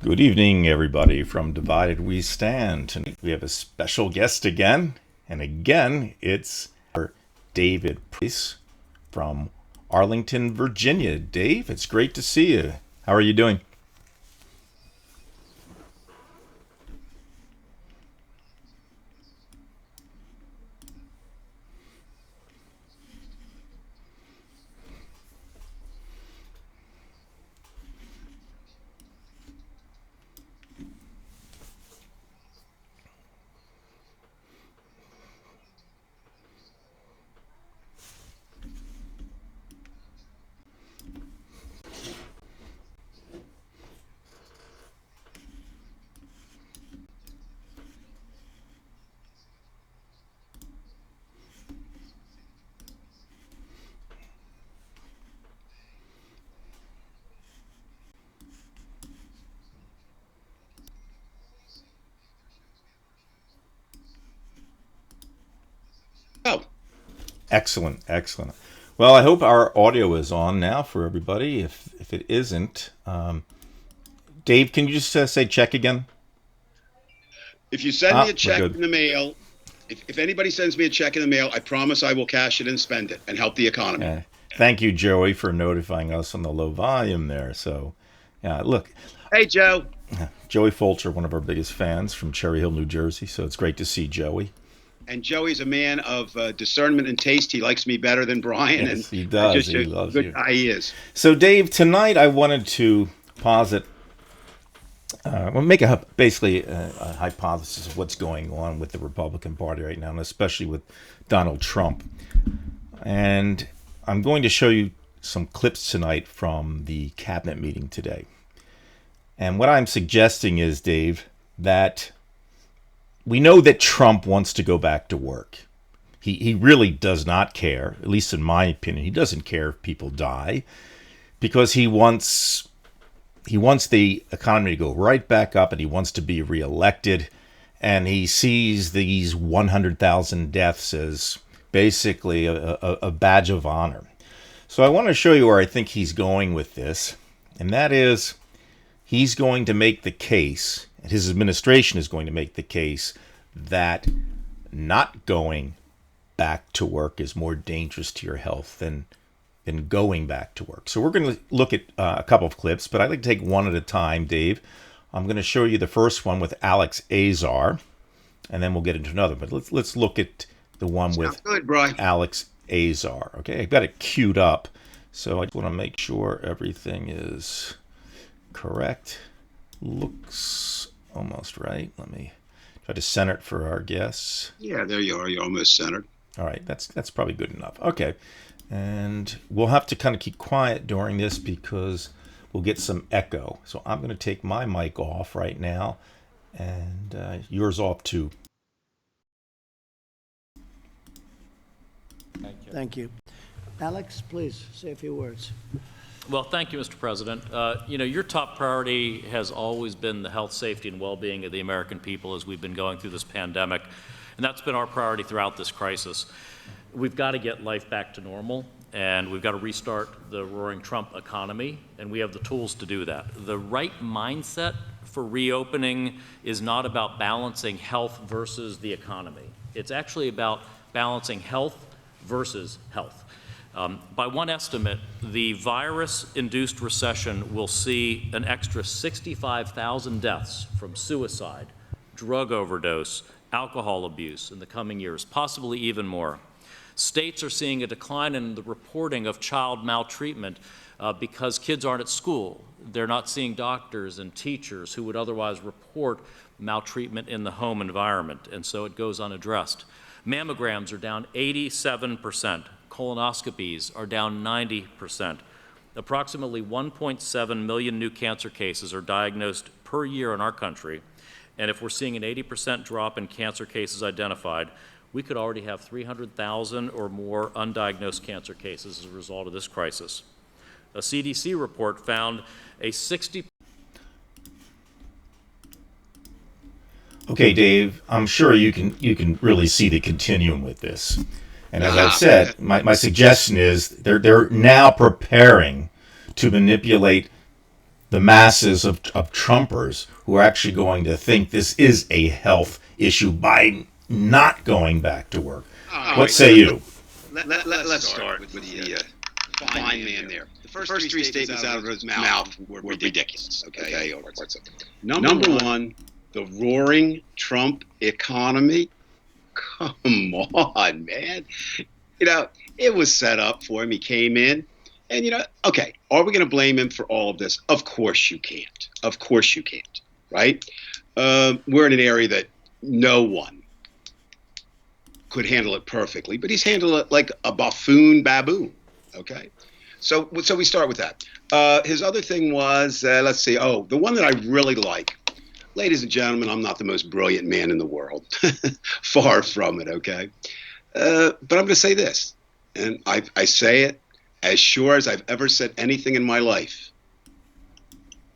Good evening, everybody. From Divided We Stand. Tonight we have a special guest again, and again it's David Price from Arlington, Virginia. Dave, it's great to see you. How are you doing? Oh, Excellent, excellent. Well, I hope our audio is on now for everybody. If it isn't, Dave, can you just say check again? if you send me a We're check good. in the mail, if anybody sends me a check in the mail, I promise I will cash it and spend it and help the economy. Uh, Thank you, Joey, for notifying us on the low volume there. So, look, Hey, Joe. Joey Fulcher, one of our biggest fans from Cherry Hill, New Jersey. So it's great to see Joey. And Joey's a man of discernment and taste. He likes me better than Brian, and Yes, he does. just He a loves good you. guy he is. So, Dave, tonight I wanted to posit, make basically a hypothesis of what's going on with the Republican Party right now, and especially with Donald Trump. And I'm going to show you some clips tonight from the cabinet meeting today. And what I'm suggesting is, Dave, that we know that Trump wants to go back to work. He really does not care, at least in my opinion. He doesn't care if people die because he wants the economy to go right back up and he wants to be reelected. And he sees these 100,000 deaths as basically a badge of honor. So I want to show you where I think he's going with this, and that is he's going to make the case, and his administration is going to make the case, that not going back to work is more dangerous to your health than going back to work. So we're going to look at a couple of clips, but I'd like to take one at a time, Dave. I'm going to show you the first one with Alex Azar, and then we'll get into another. But let's look at the one Sounds with good, Brian. Alex Azar. Okay, I've got it queued up, so I just want to make sure everything is correct. Looks almost right. Let me try to center it for our guests. Yeah, there you are. You're almost centered. All right, that's probably good enough. Okay, and we'll have to kind of keep quiet during this because we'll get some echo. So I'm going to take my mic off right now, and yours off too. Thank you. Alex, please say a few words. Well, thank you, Mr. President. Your top priority has always been the health, safety, and well-being of the American people as we've been going through this pandemic, and that's been our priority throughout this crisis. We've got to get life back to normal, and we've got to restart the roaring Trump economy, and we have the tools to do that. The right mindset for reopening is not about balancing health versus the economy. It's actually about balancing health versus health. By one estimate, the virus-induced recession will see an extra 65,000 deaths from suicide, drug overdose, alcohol abuse in the coming years, possibly even more. States are seeing a decline in the reporting of child maltreatment because kids aren't at school. They're not seeing doctors and teachers who would otherwise report maltreatment in the home environment, and so it goes unaddressed. Mammograms are down 87%. Colonoscopies are down 90%. Approximately 1.7 million new cancer cases are diagnosed per year in our country, and if we're seeing an 80% drop in cancer cases identified, we could already have 300,000 or more undiagnosed cancer cases as a result of this crisis. A CDC report found a 60. Okay, Dave, I'm sure you can really see the continuum with this. And as I've Ah, said, my suggestion is they're now preparing to manipulate the masses of Trumpers who are actually going to think this is a health issue by not going back to work. What say you? Let's start with the fine man there. The first three statements out of his mouth were ridiculous. Okay. Number one, the roaring Trump economy. Come on, man. It was set up for him. He came in. And, okay, are we going to blame him for all of this? Of course you can't. Of course you can't, right? We're in an area that no one could handle it perfectly, but he's handled it like a buffoon baboon, okay? So we start with that. His other thing was, let's see, the one that I really like. Ladies and gentlemen, I'm not the most brilliant man in the world. Far from it, okay? But I'm going to say this, and I say it as sure as I've ever said anything in my life.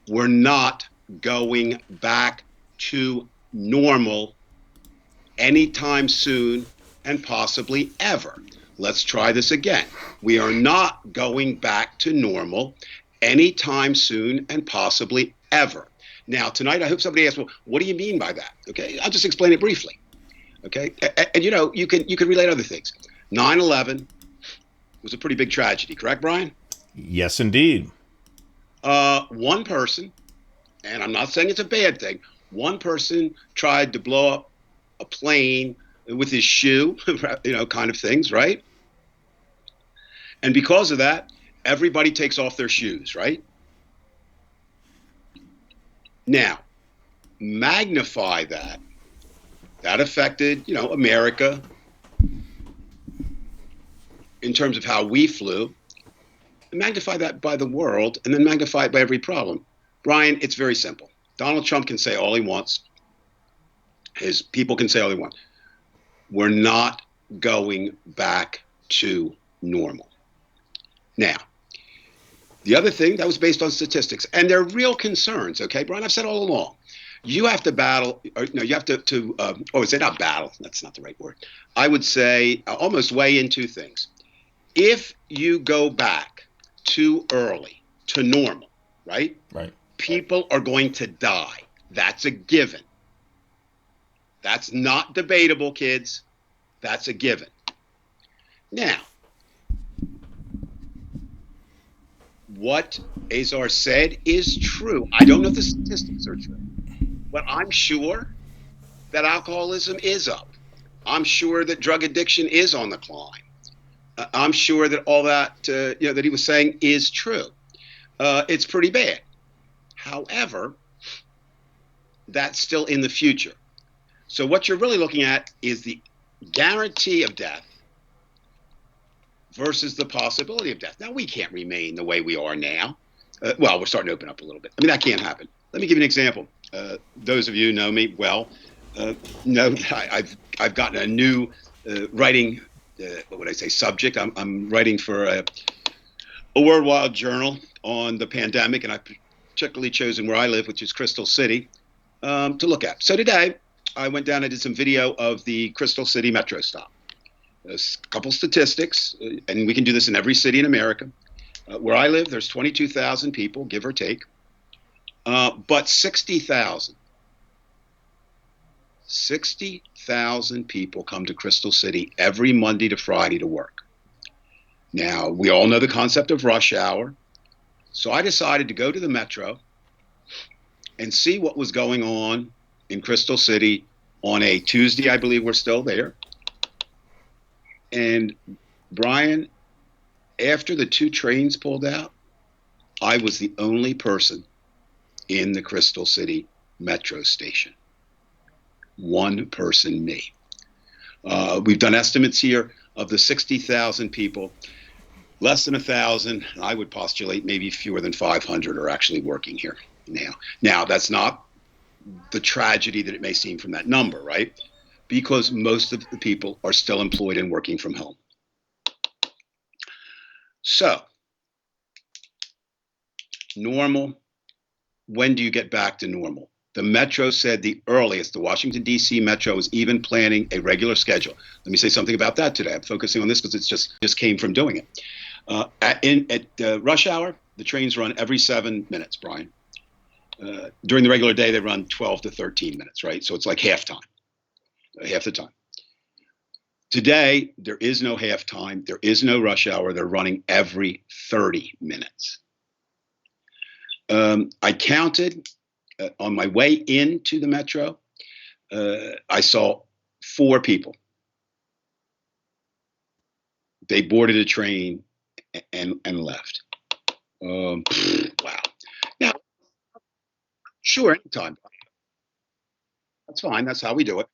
We're not going back to normal anytime soon and possibly ever. Let's try this again. We are not going back to normal anytime soon and possibly ever. Now, tonight, I hope somebody asks, well, what do you mean by that? Okay, I'll just explain it briefly. Okay, and you can relate other things. 9/11 was a pretty big tragedy, correct, Brian? Yes, indeed. One person, and I'm not saying it's a bad thing, one person tried to blow up a plane with his shoe, kind of things, right? And because of that, everybody takes off their shoes, right? Now, magnify that. That affected, America in terms of how we flew. Magnify that by the world, and then magnify it by every problem. Brian, it's very simple. Donald Trump can say all he wants. His people can say all they want. We're not going back to normal. Now, the other thing, that was based on statistics, and they're real concerns, okay, Brian? I've said all along. You have to battle, you have to say not battle, that's not the right word. I would say almost weigh in two things. If you go back too early to normal, right? Right. People are going to die. That's a given. That's not debatable, kids. That's a given. Now, what Azar said is true. I don't know if the statistics are true, but I'm sure that alcoholism is up. I'm sure that drug addiction is on the climb. I'm sure that all that that he was saying is true. It's pretty bad. However, that's still in the future. So what you're really looking at is the guarantee of death versus the possibility of death. Now, we can't remain the way we are now. Well, we're starting to open up a little bit. I mean, that can't happen. Let me give you an example. Those of you who know me well know that I've gotten a new writing, what would I say, subject. I'm writing for a worldwide journal on the pandemic, and I've particularly chosen where I live, which is Crystal City, to look at. So today, I went down and did some video of the Crystal City metro stop. There's a couple statistics, and we can do this in every city in America. Where I live, there's 22,000 people, give or take, but 60,000 people come to Crystal City every Monday to Friday to work. Now, we all know the concept of rush hour, so I decided to go to the metro and see what was going on in Crystal City on a Tuesday. I believe we're still there. And Brian, after the two trains pulled out, I was the only person in the Crystal City metro station. One person, me. We've done estimates here of the 60,000 people. Less than 1,000, I would postulate maybe fewer than 500 are actually working here now. Now, that's not the tragedy that it may seem from that number, right? Because most of the people are still employed and working from home. So, normal, when do you get back to normal? The Metro said the earliest, the Washington, D.C. Metro is even planning a regular schedule. Let me say something about that today. I'm focusing on this because it just came from doing it. At rush hour, the trains run every 7 minutes, Brian. During the regular day, they run 12 to 13 minutes, right? So it's like half the time. Today, there is no halftime. There is no rush hour. They're running every 30 minutes. I counted on my way into the metro. I saw 4 people. They boarded a train and left. Wow. Now, sure, anytime. That's fine. That's how we do it.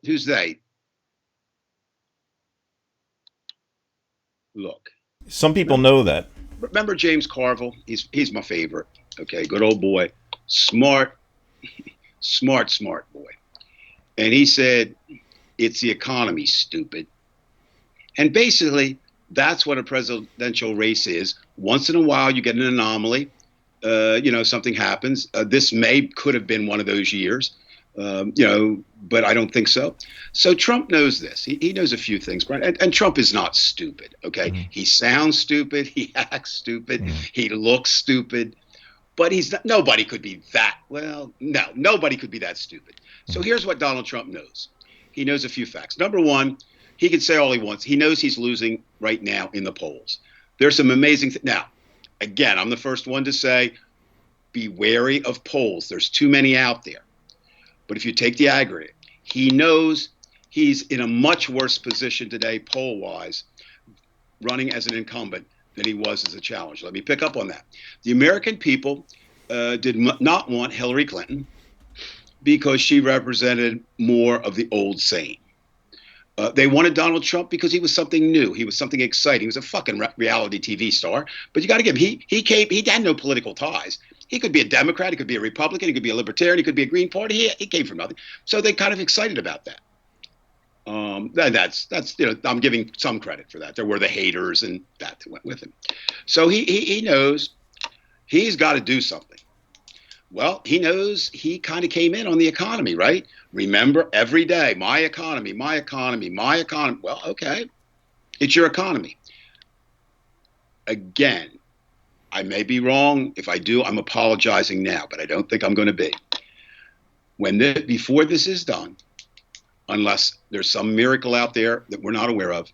Who's they? Look. Some people know that. Remember James Carville? He's my favorite. Okay, good old boy, smart, smart boy. And he said, "It's the economy, stupid." And basically, that's what a presidential race is. Once in a while, you get an anomaly. Something happens. This could have been one of those years. But I don't think so. So Trump knows this. He knows a few things, Brian. And Trump is not stupid, okay? Mm-hmm. He sounds stupid. He acts stupid. Mm-hmm. He looks stupid. But he's not, nobody could be that. Well, no, nobody could be that stupid. So here's what Donald Trump knows. He knows a few facts. Number one, he can say all he wants. He knows he's losing right now in the polls. There's some amazing things. Now, again, I'm the first one to say, be wary of polls. There's too many out there. But if you take the aggregate, he knows he's in a much worse position today, poll-wise, running as an incumbent than he was as a challenger. Let me pick up on that. The American people did not want Hillary Clinton because she represented more of the old same. They wanted Donald Trump because he was something new. He was something exciting. He was a fucking reality TV star. But you got to give him, he had no political ties. He could be a Democrat. He could be a Republican. He could be a Libertarian. He could be a Green Party. He came from nothing. So they kind of excited about that. That's I'm giving some credit for that. There were the haters and that went with him. So he knows he's got to do something. Well, he knows he kind of came in on the economy, right? Remember, every day, my economy, my economy, my economy. Well, okay, it's your economy. Again, I may be wrong. If I do, I'm apologizing now, but I don't think I'm going to be. Before this is done, unless there's some miracle out there that we're not aware of,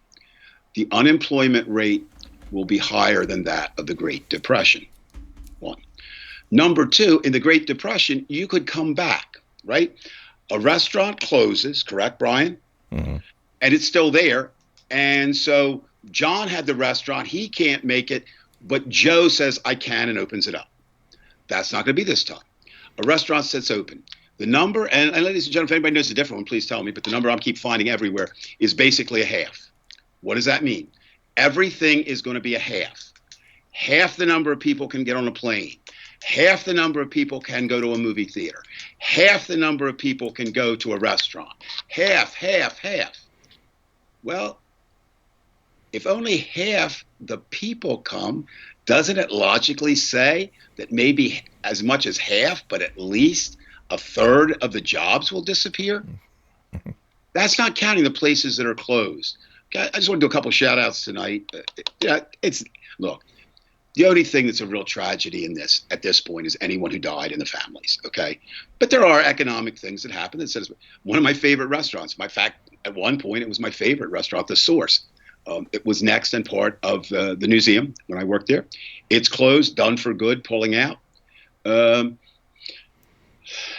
the unemployment rate will be higher than that of the Great Depression. One. Number two, in the Great Depression, you could come back, right? A restaurant closes, correct, Brian? Mm-hmm. And it's still there. And so John had the restaurant. He can't make it, but Joe says, I can, and opens it up. That's not going to be this time. A restaurant sits open. The number, and ladies and gentlemen, if anybody knows a different one, please tell me, but the number I keep finding everywhere is basically a half. What does that mean? Everything is going to be a half. Half the number of people can get on a plane. Half the number of people can go to a movie theater. Half the number of people can go to a restaurant. Half. Well, if only half the people come, doesn't it logically say that maybe as much as half, but at least a third of the jobs will disappear? That's not counting the places that are closed. I just want to do a couple shout outs tonight. Look, the only thing that's a real tragedy in this at this point is anyone who died and the families. Okay. But there are economic things that happen. That says one of my favorite restaurants. In fact, at one point, it was my favorite restaurant, The Source. It was next and part of the museum when I worked there. It's closed, done for good, pulling out.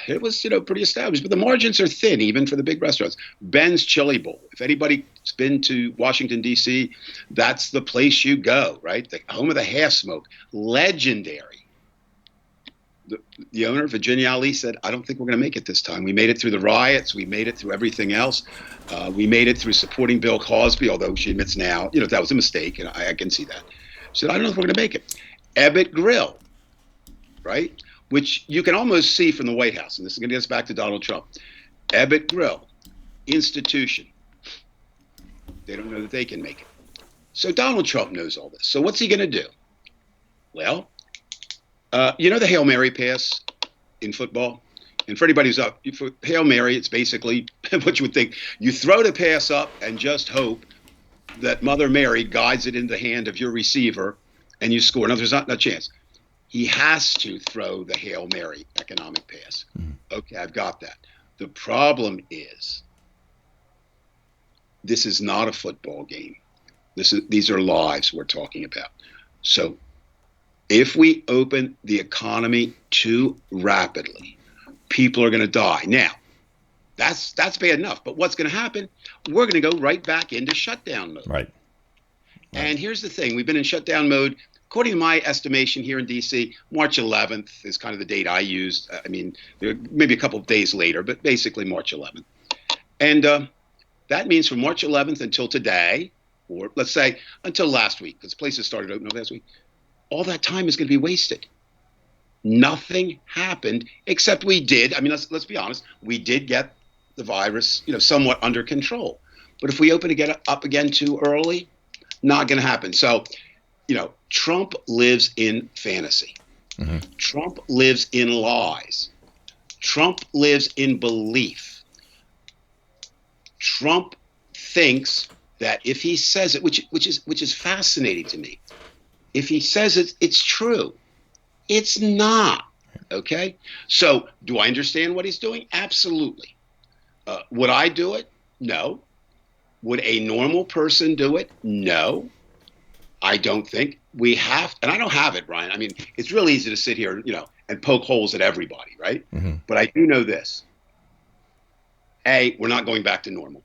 It was, pretty established, but the margins are thin, even for the big restaurants. Ben's Chili Bowl. If anybody's been to Washington, D.C., that's the place you go, right? The home of the half smoke. Legendary. the owner, Virginia Ali, said, I don't think we're going to make it this time. We made it through the riots. We made it through everything else. We made it through supporting Bill Cosby, although she admits now, that was a mistake, and I can see that. She said, I don't know if we're going to make it. Ebbett Grill, right? Which you can almost see from the White House, and this is going to get us back to Donald Trump. Ebbett Grill, institution. They don't know that they can make it. So Donald Trump knows all this. So what's he going to do? Well, the Hail Mary pass in football? And for anybody who's up, for Hail Mary, it's basically what you would think. You throw the pass up and just hope that Mother Mary guides it in the hand of your receiver and you score. No, there's not a chance. He has to throw the Hail Mary economic pass. Okay, I've got that. The problem is this is not a football game. These are lives we're talking about. So if we open the economy too rapidly, people are going to die. Now, that's bad enough. But what's going to happen? We're going to go right back into shutdown mode. Right. And here's the thing. We've been in shutdown mode. According to my estimation here in D.C., March 11th is kind of the date I used. I mean, maybe a couple of days later, but basically March 11th. And that means from March 11th until today, or let's say until last week, because places started opening up last week, all that time is going to be wasted. Nothing happened except we did. I mean, let's be honest. We did get the virus, somewhat under control. But if we open to get up again too early, not going to happen. So, Trump lives in fantasy. Mm-hmm. Trump lives in lies. Trump lives in belief. Trump thinks that if he says it, which is fascinating to me, if he says it, it's true. It's not. Okay? So do I understand what he's doing? Absolutely. Would I do it? No. Would a normal person do it? No. I don't think. We have, and I don't have it, Brian. I mean, it's real easy to sit here, and poke holes at everybody, right? Mm-hmm. But I do know this. A, we're not going back to normal.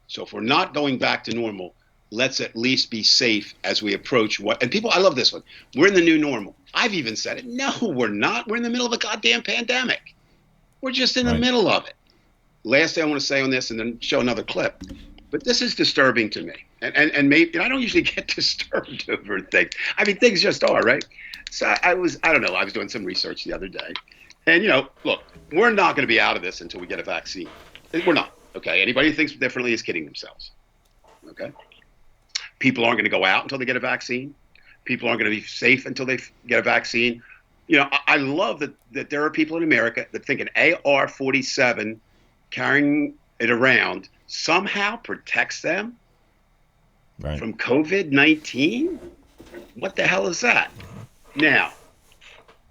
So if we're not going back to normal, let's at least be safe as we approach and people, I love this one. We're in the new normal. I've even said it. No, we're not. We're in the middle of a goddamn pandemic. We're just in the middle of it. Last thing I want to say on this, and then show another clip. But this is disturbing to me. And maybe I don't usually get disturbed over things. I mean, things just are, right? So I was doing some research the other day. And, look, we're not going to be out of this until we get a vaccine. We're not. Okay? Anybody who thinks differently is kidding themselves. Okay? People aren't going to go out until they get a vaccine. People aren't going to be safe until they get a vaccine. I love that there are people in America that think an AR-47 carrying it around somehow protects them from COVID-19? What the hell is that? Now,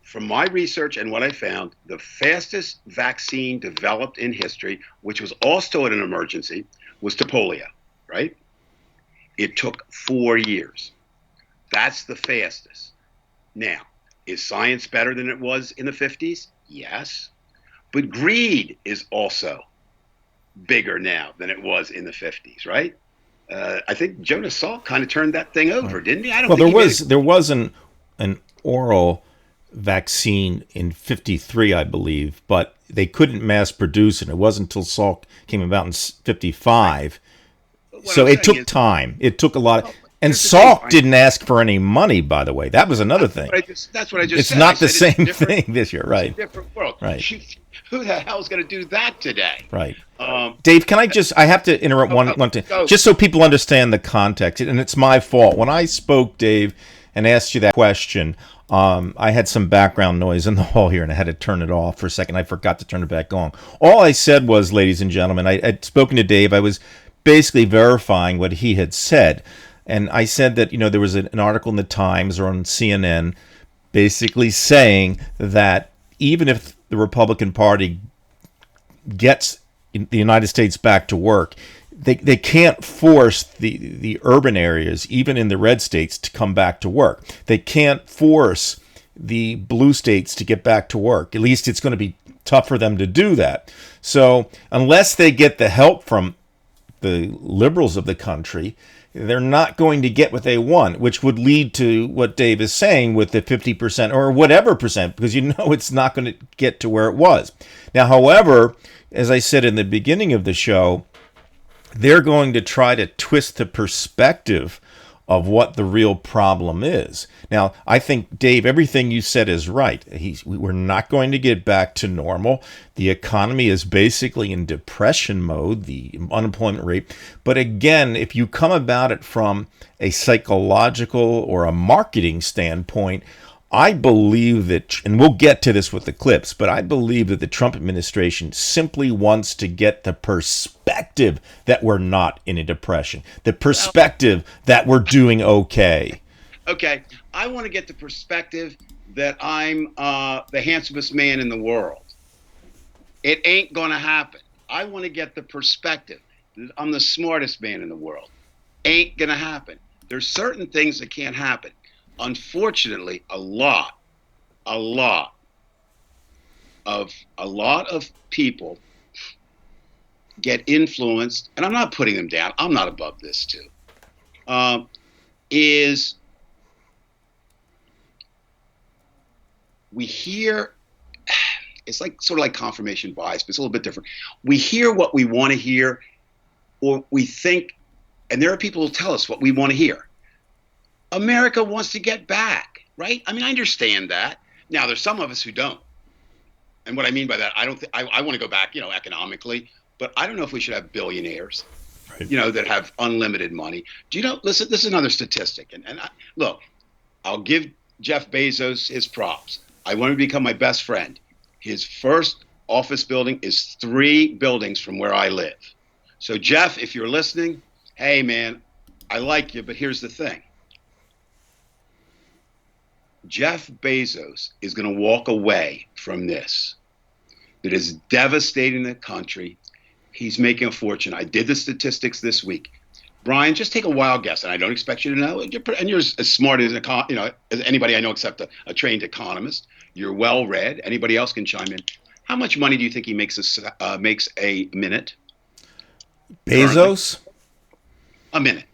from my research and what I found, the fastest vaccine developed in history, which was also an emergency, was to polio, right? It took 4 years. That's the fastest. Now, is science better than it was in the 50s? Yes. But greed is also bigger now than it was in the 50s, right? I think Jonas Salk kind of turned that thing over, didn't he? I don't think there was an oral vaccine in 53, I believe, but they couldn't mass produce it. It wasn't until Salk came about in 55. Right. So it took time. It took a lot. And Salk didn't ask for any money, by the way. That was another thing. That's what I just It's said. not the same thing this year, right? It's a different world. Right. Who the hell is going to do that today? Right. Dave, I have to interrupt one thing, just so people understand the context, and it's my fault. When I spoke, Dave, and asked you that question, I had some background noise in the hall here, and I had to turn it off for a second. I forgot to turn it back on. All I said was, ladies and gentlemen, I had spoken to Dave. I was basically verifying what he had said. And I said that, there was an article in the Times or on CNN basically saying that even if the Republican Party gets the United States back to work, they can't force the urban areas, even in the red states, to come back to work. They can't force the blue states to get back to work. At least it's going to be tough for them to do that. So unless they get the help from the liberals of the country, they're not going to get what they want, which would lead to what Dave is saying with the 50% or whatever percent, because it's not going to get to where it was. Now, however, as I said in the beginning of the show, they're going to try to twist the perspective of what the real problem is. Now, I think, Dave, everything you said is right. We're not going to get back to normal. The economy is basically in depression mode, the unemployment rate. But again, if you come about it from a psychological or a marketing standpoint, I believe that, and we'll get to this with the clips, but I believe that the Trump administration simply wants to get the perspective that we're not in a depression, the perspective that we're doing okay. Okay, I want to get the perspective that I'm the handsomest man in the world. It ain't going to happen. I want to get the perspective that I'm the smartest man in the world. Ain't going to happen. There's certain things that can't happen. Unfortunately, a lot of people get influenced, and I'm not putting them down. I'm not above this too. Is we hear, it's like sort of like confirmation bias, but it's a little bit different. We hear what we want to hear, or we think, and there are people who tell us what we want to hear. America wants to get back, right? I mean, I understand that. Now, there's some of us who don't. And what I mean by that, I want to go back, economically, but I don't know if we should have billionaires, right, that have unlimited money. Do you know, listen, this is another statistic. Look, I'll give Jeff Bezos his props. I want to become my best friend. His first office building is 3 buildings from where I live. So, Jeff, if you're listening, hey, man, I like you, but here's the thing. Jeff Bezos is going to walk away from this. It is devastating the country. He's making a fortune. I did the statistics this week. Brian, just take a wild guess, and I don't expect you to know. And you're as smart as as anybody I know, except a trained economist. You're well read. Anybody else can chime in. How much money do you think he makes a minute? Bezos? Currently? A minute.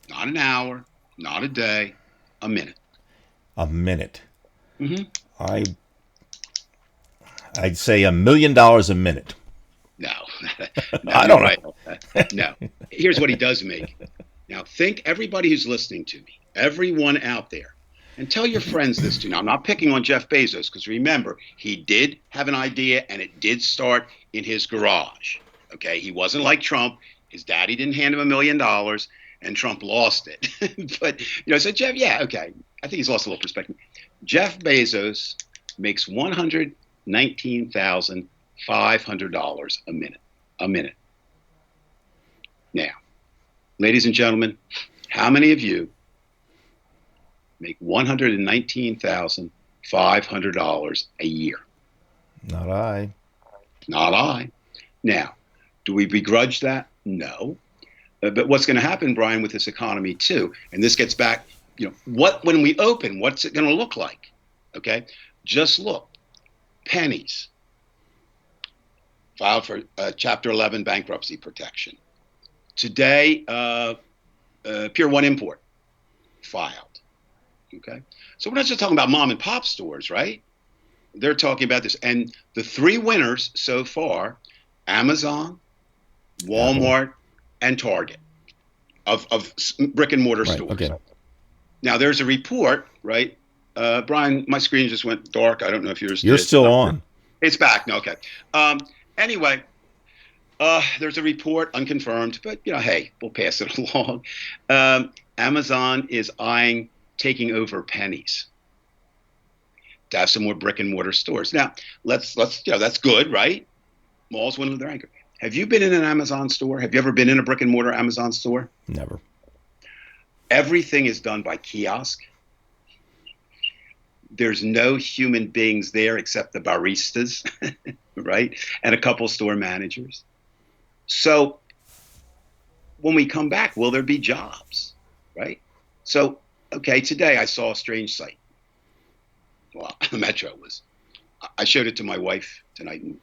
Not an hour, not a day, a minute. A minute. Mm-hmm. I'd say $1 million a minute. No. I don't know. No. Here's what he does make. Now, think, everybody who's listening to me, everyone out there, and tell your friends this too. Now, I'm not picking on Jeff Bezos, because remember, he did have an idea, and it did start in his garage. Okay? He wasn't like Trump. His daddy didn't hand him $1 million. And Trump lost it. But, so Jeff, yeah, okay. I think he's lost a little perspective. Jeff Bezos makes $119,500 a minute. A minute. Now, ladies and gentlemen, how many of you make $119,500 a year? Not I. Not I. Now, do we begrudge that? No. But what's going to happen, Brian, with this economy too, and this gets back, when we open, what's it going to look like? Okay, just look. Pennies filed for Chapter 11 bankruptcy protection. Today, Pier 1 Import filed. Okay, so we're not just talking about mom and pop stores, right? They're talking about this, and the 3 winners so far: Amazon, Walmart, and Target of brick and mortar stores. Okay. Now there's a report, right? Brian, my screen just went dark. I don't know if yours did. You're still on. It's back. No, okay. Anyway, there's a report, unconfirmed, but hey, we'll pass it along. Amazon is eyeing taking over Pennies to have some more brick and mortar stores. Now, let's that's good, right? Malls went under their anchor. Have you been in an Amazon store? Have you ever been in a brick and mortar Amazon store? Never. Everything is done by kiosk. There's no human beings there except the baristas, right? And a couple store managers. So when we come back, will there be jobs, right? So, okay, today I saw a strange sight. Well, Metro was. I showed it to my wife tonight, and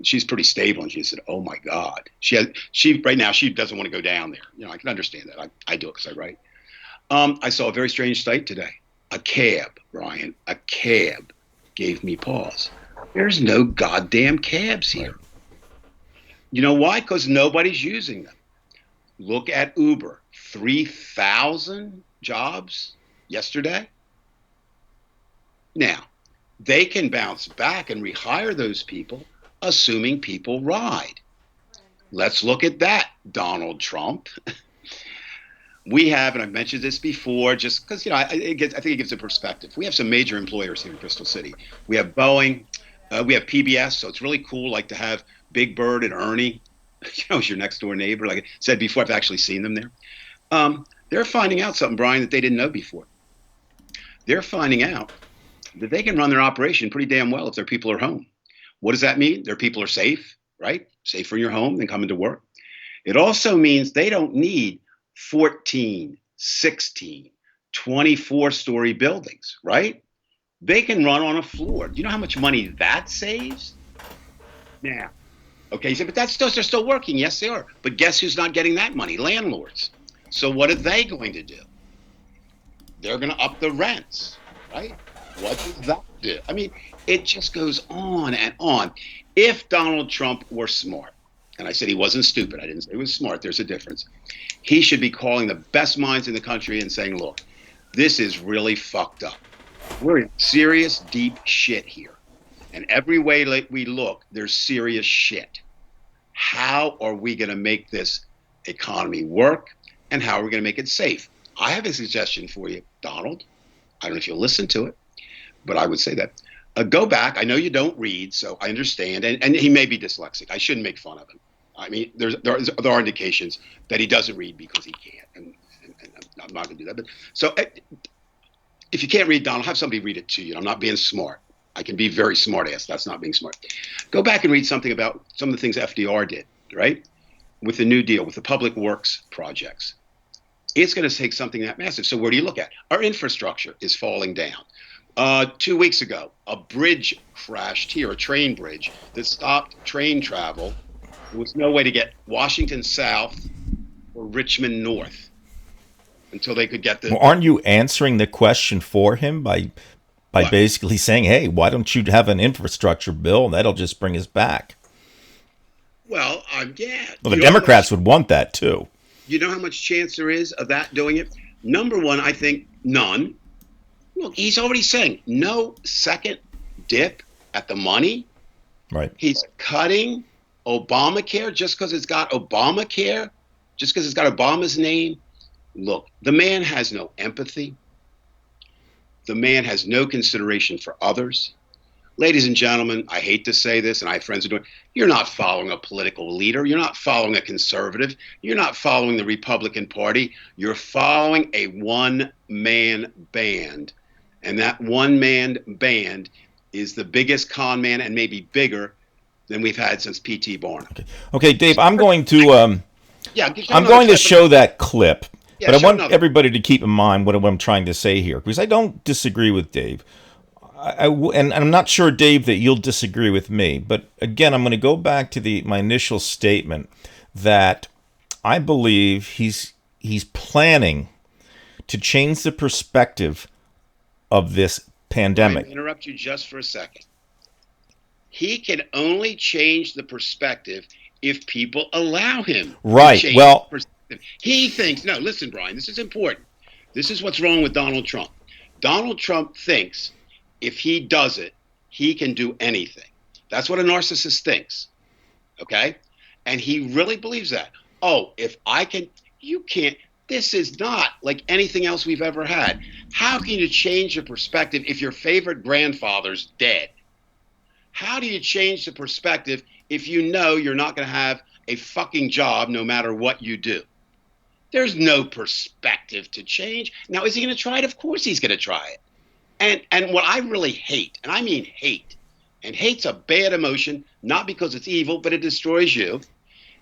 she's pretty stable, and she said, "Oh my God, she right now she doesn't want to go down there." I can understand that. I do it because I write. I saw a very strange sight today. A cab, Brian, a cab gave me pause. There's no goddamn cabs here. You know why? Because nobody's using them. Look at Uber. 3,000 jobs yesterday. Now, they can bounce back and rehire those people, assuming people ride. Let's look at that, Donald Trump. We have, and I've mentioned this before, just because I think it gives a perspective. We have some major employers here in Crystal City. We have Boeing, we have PBS, so it's really cool, like to have Big Bird and Ernie, as your next door neighbor. Like I said before, I've actually seen them there. They're finding out something, Brian, that they didn't know before. They're finding out that they can run their operation pretty damn well if their people are home. What does that mean? Their people are safe, right? Safer in your home than coming to work. It also means they don't need 14, 16, 24-story buildings, right? They can run on a floor. Do you know how much money that saves? Now, okay, you say, but they're still working. Yes, they are. But guess who's not getting that money? Landlords. So what are they going to do? They're going to up the rents, right? What does that do? I mean, it just goes on and on. If Donald Trump were smart, and I said he wasn't stupid, I didn't say he was smart, there's a difference. He should be calling the best minds in the country and saying, look, this is really fucked up. We're in serious, deep shit here. And every way we look, there's serious shit. How are we going to make this economy work? And how are we going to make it safe? I have a suggestion for you, Donald. I don't know if you'll listen to it, but I would say that. Go back. I know you don't read, so I understand. And he may be dyslexic. I shouldn't make fun of him. I mean, there are indications that he doesn't read because he can't. And I'm not going to do that. But so if you can't read, Donald, have somebody read it to you. I'm not being smart. I can be very smart-ass. That's not being smart. Go back and read something about some of the things FDR did, right? With the New Deal, with the public works projects. It's going to take something that massive. So where do you look at? Our infrastructure is falling down. 2 weeks ago, a bridge crashed here, a train bridge that stopped train travel. There was no way to get Washington South or Richmond North until they could get the... Well, aren't you answering the question for him by basically saying, hey, why don't you have an infrastructure bill? That'll just bring us back. Well, yeah. Well, the Democrats would want that, too. You know how much chance there is of that doing it? Number one, I think none. Look, he's already saying no second dip at the money. Right. He's cutting Obamacare just because it's got Obamacare, just because it's got Obama's name. Look, the man has no empathy. The man has no consideration for others. Ladies and gentlemen, I hate to say this, and I have friends who do it. You're not following a political leader. You're not following a conservative. You're not following the Republican Party. You're following a one-man band. And that one-man band is the biggest con man and maybe bigger than we've had since P.T. Barnum. Okay, Dave, I'm going to show that clip. Yeah, but I want everybody to keep in mind what I'm trying to say here, because I don't disagree with Dave. And I'm not sure, Dave, that you'll disagree with me. But again, I'm going to go back to my initial statement that I believe he's planning to change the perspective of this pandemic. I'll interrupt you just for a second. He can only change the perspective if people allow him. Right. Well, he thinks, no, listen, Brian, this is important. This is what's wrong with Donald Trump. Donald Trump thinks if he does it, he can do anything. That's what a narcissist thinks. Okay? And he really believes that. Oh, if I can, you can't. This is not like anything else we've ever had. How can you change your perspective if your favorite grandfather's dead? How do you change the perspective if you know you're not going to have a fucking job no matter what you do? There's no perspective to change. Now, is he going to try it? Of course he's going to try it. And what I really hate, and I mean hate, and hate's a bad emotion, not because it's evil, but it destroys you.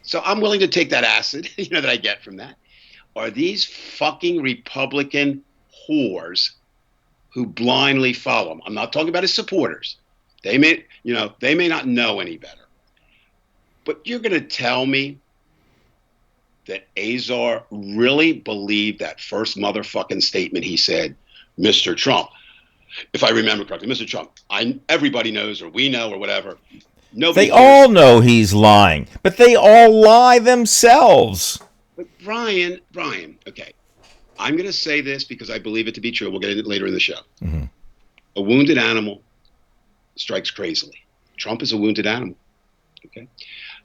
So I'm willing to take that acid, that I get from that. Are these fucking Republican whores who blindly follow him? I'm not talking about his supporters. They may not know any better. But you're going to tell me that Azar really believed that first motherfucking statement he said, Mr. Trump, if I remember correctly, Mr. Trump, everybody knows, or we know, or whatever. Nobody They cares. all know he's lying, but they all lie themselves. But Brian, okay. I'm going to say this because I believe it to be true. We'll get into it later in the show. Mm-hmm. A wounded animal strikes crazily. Trump is a wounded animal. Okay.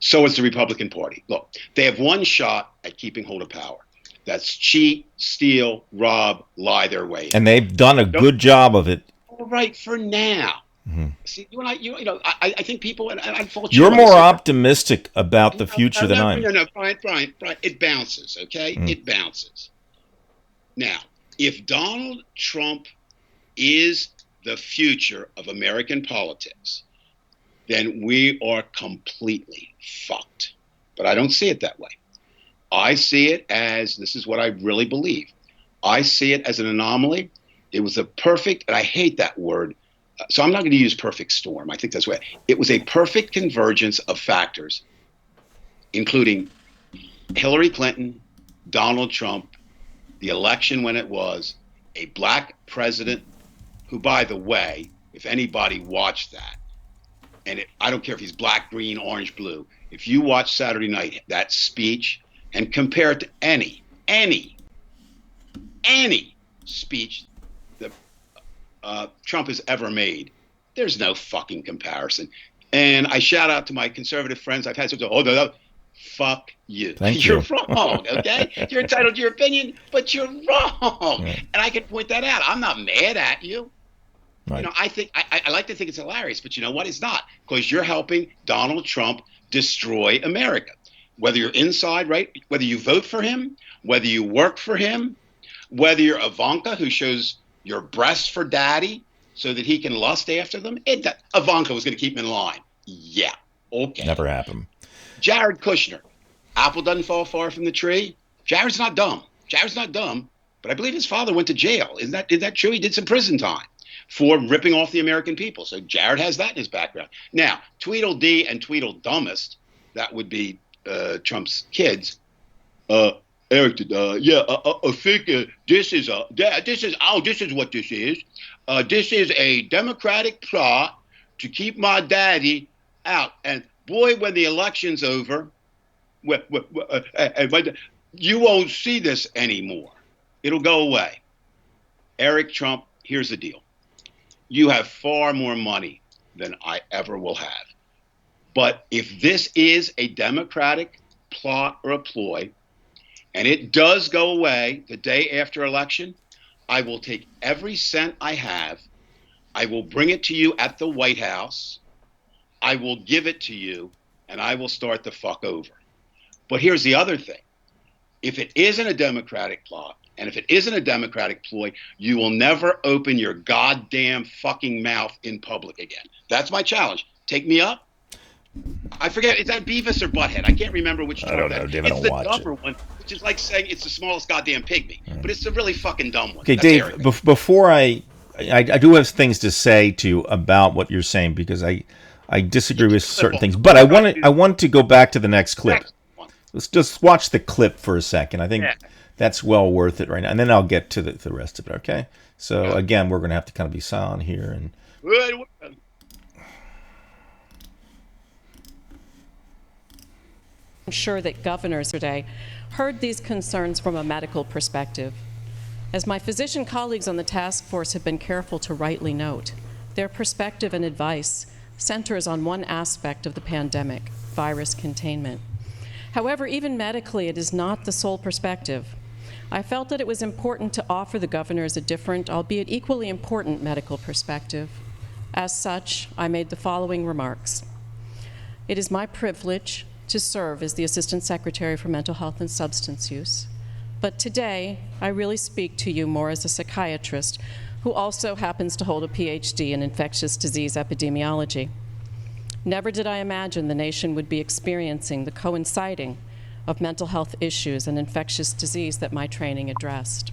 So is the Republican Party. Look, they have one shot at keeping hold of power. That's cheat, steal, rob, lie their way in. And they've done a good job of it. All right, for now. Mm-hmm. See, you and I, I think people, and I fault You're more optimistic about the future than I am. No, Brian, it bounces, okay? Mm. It bounces. Now, if Donald Trump is the future of American politics, then we are completely fucked. But I don't see it that way. I see it as, this is what I really believe. I see it as an anomaly. It was a perfect, and I hate that word, so I'm not going to use perfect storm. I think that's what it was, a perfect convergence of factors, including Hillary Clinton, Donald Trump, the election when it was, a black president who, by the way, if anybody watched that, and I don't care if he's black, green, orange, blue, if you watch Saturday night, that speech, and compare it to any speech that Trump has ever made, there's no fucking comparison. And I shout out to my conservative friends. I've had some, no, fuck you. You're wrong, okay? You're entitled to your opinion, but you're wrong. Right. And I can point that out. I'm not mad at you. Right. You know, I like to think it's hilarious, but you know what? It's not, because you're helping Donald Trump destroy America. Whether you're inside, right? Whether you vote for him, whether you work for him, whether you're Ivanka who shows your breasts for daddy so that he can lust after them. Ivanka was going to keep him in line. Yeah, okay. Never happened. Jared Kushner. Apple doesn't fall far from the tree. Jared's not dumb. But I believe his father went to jail. Is that true? He did some prison time for ripping off the American people. So Jared has that in his background. Now, Tweedledee and Tweedledumbest, that would be Trump's kids. Eric, I think this is what this is. This is a Democratic plot to keep my daddy out. And boy, when the election's over, you won't see this anymore. It'll go away. Eric Trump, here's the deal. You have far more money than I ever will have. But if this is a Democratic plot or a ploy, and it does go away the day after election, I will take every cent I have. I will bring it to you at the White House. I will give it to you, and I will start the fuck over. But here's the other thing. If it isn't a Democratic plot, and if it isn't a Democratic ploy, you will never open your goddamn fucking mouth in public again. That's my challenge. Take me up. I forget, is that Beavis or Butthead? I can't remember which. I don't know, Dave. I don't watch it. It's the dumber one, which is like saying it's the smallest goddamn pygmy. But it's the really fucking dumb one. Okay, That's Dave, before I do have things to say to you about what you're saying, because I disagree with certain things. But I want to go back to the next clip. Let's just watch the clip for a second. I think that's well worth it right now. And then I'll get to the rest of it, okay? So, again, we're going to have to kind of be silent here. And I'm sure that governors today heard these concerns from a medical perspective. As my physician colleagues on the task force have been careful to rightly note, their perspective and advice centers on one aspect of the pandemic, virus containment. However, even medically, it is not the sole perspective. I felt that it was important to offer the governors a different, albeit equally important, medical perspective. As such, I made the following remarks. It is my privilege to serve as the Assistant Secretary for Mental Health and Substance Use. But today, I really speak to you more as a psychiatrist who also happens to hold a PhD in infectious disease epidemiology. Never did I imagine the nation would be experiencing the coinciding of mental health issues and infectious disease that my training addressed.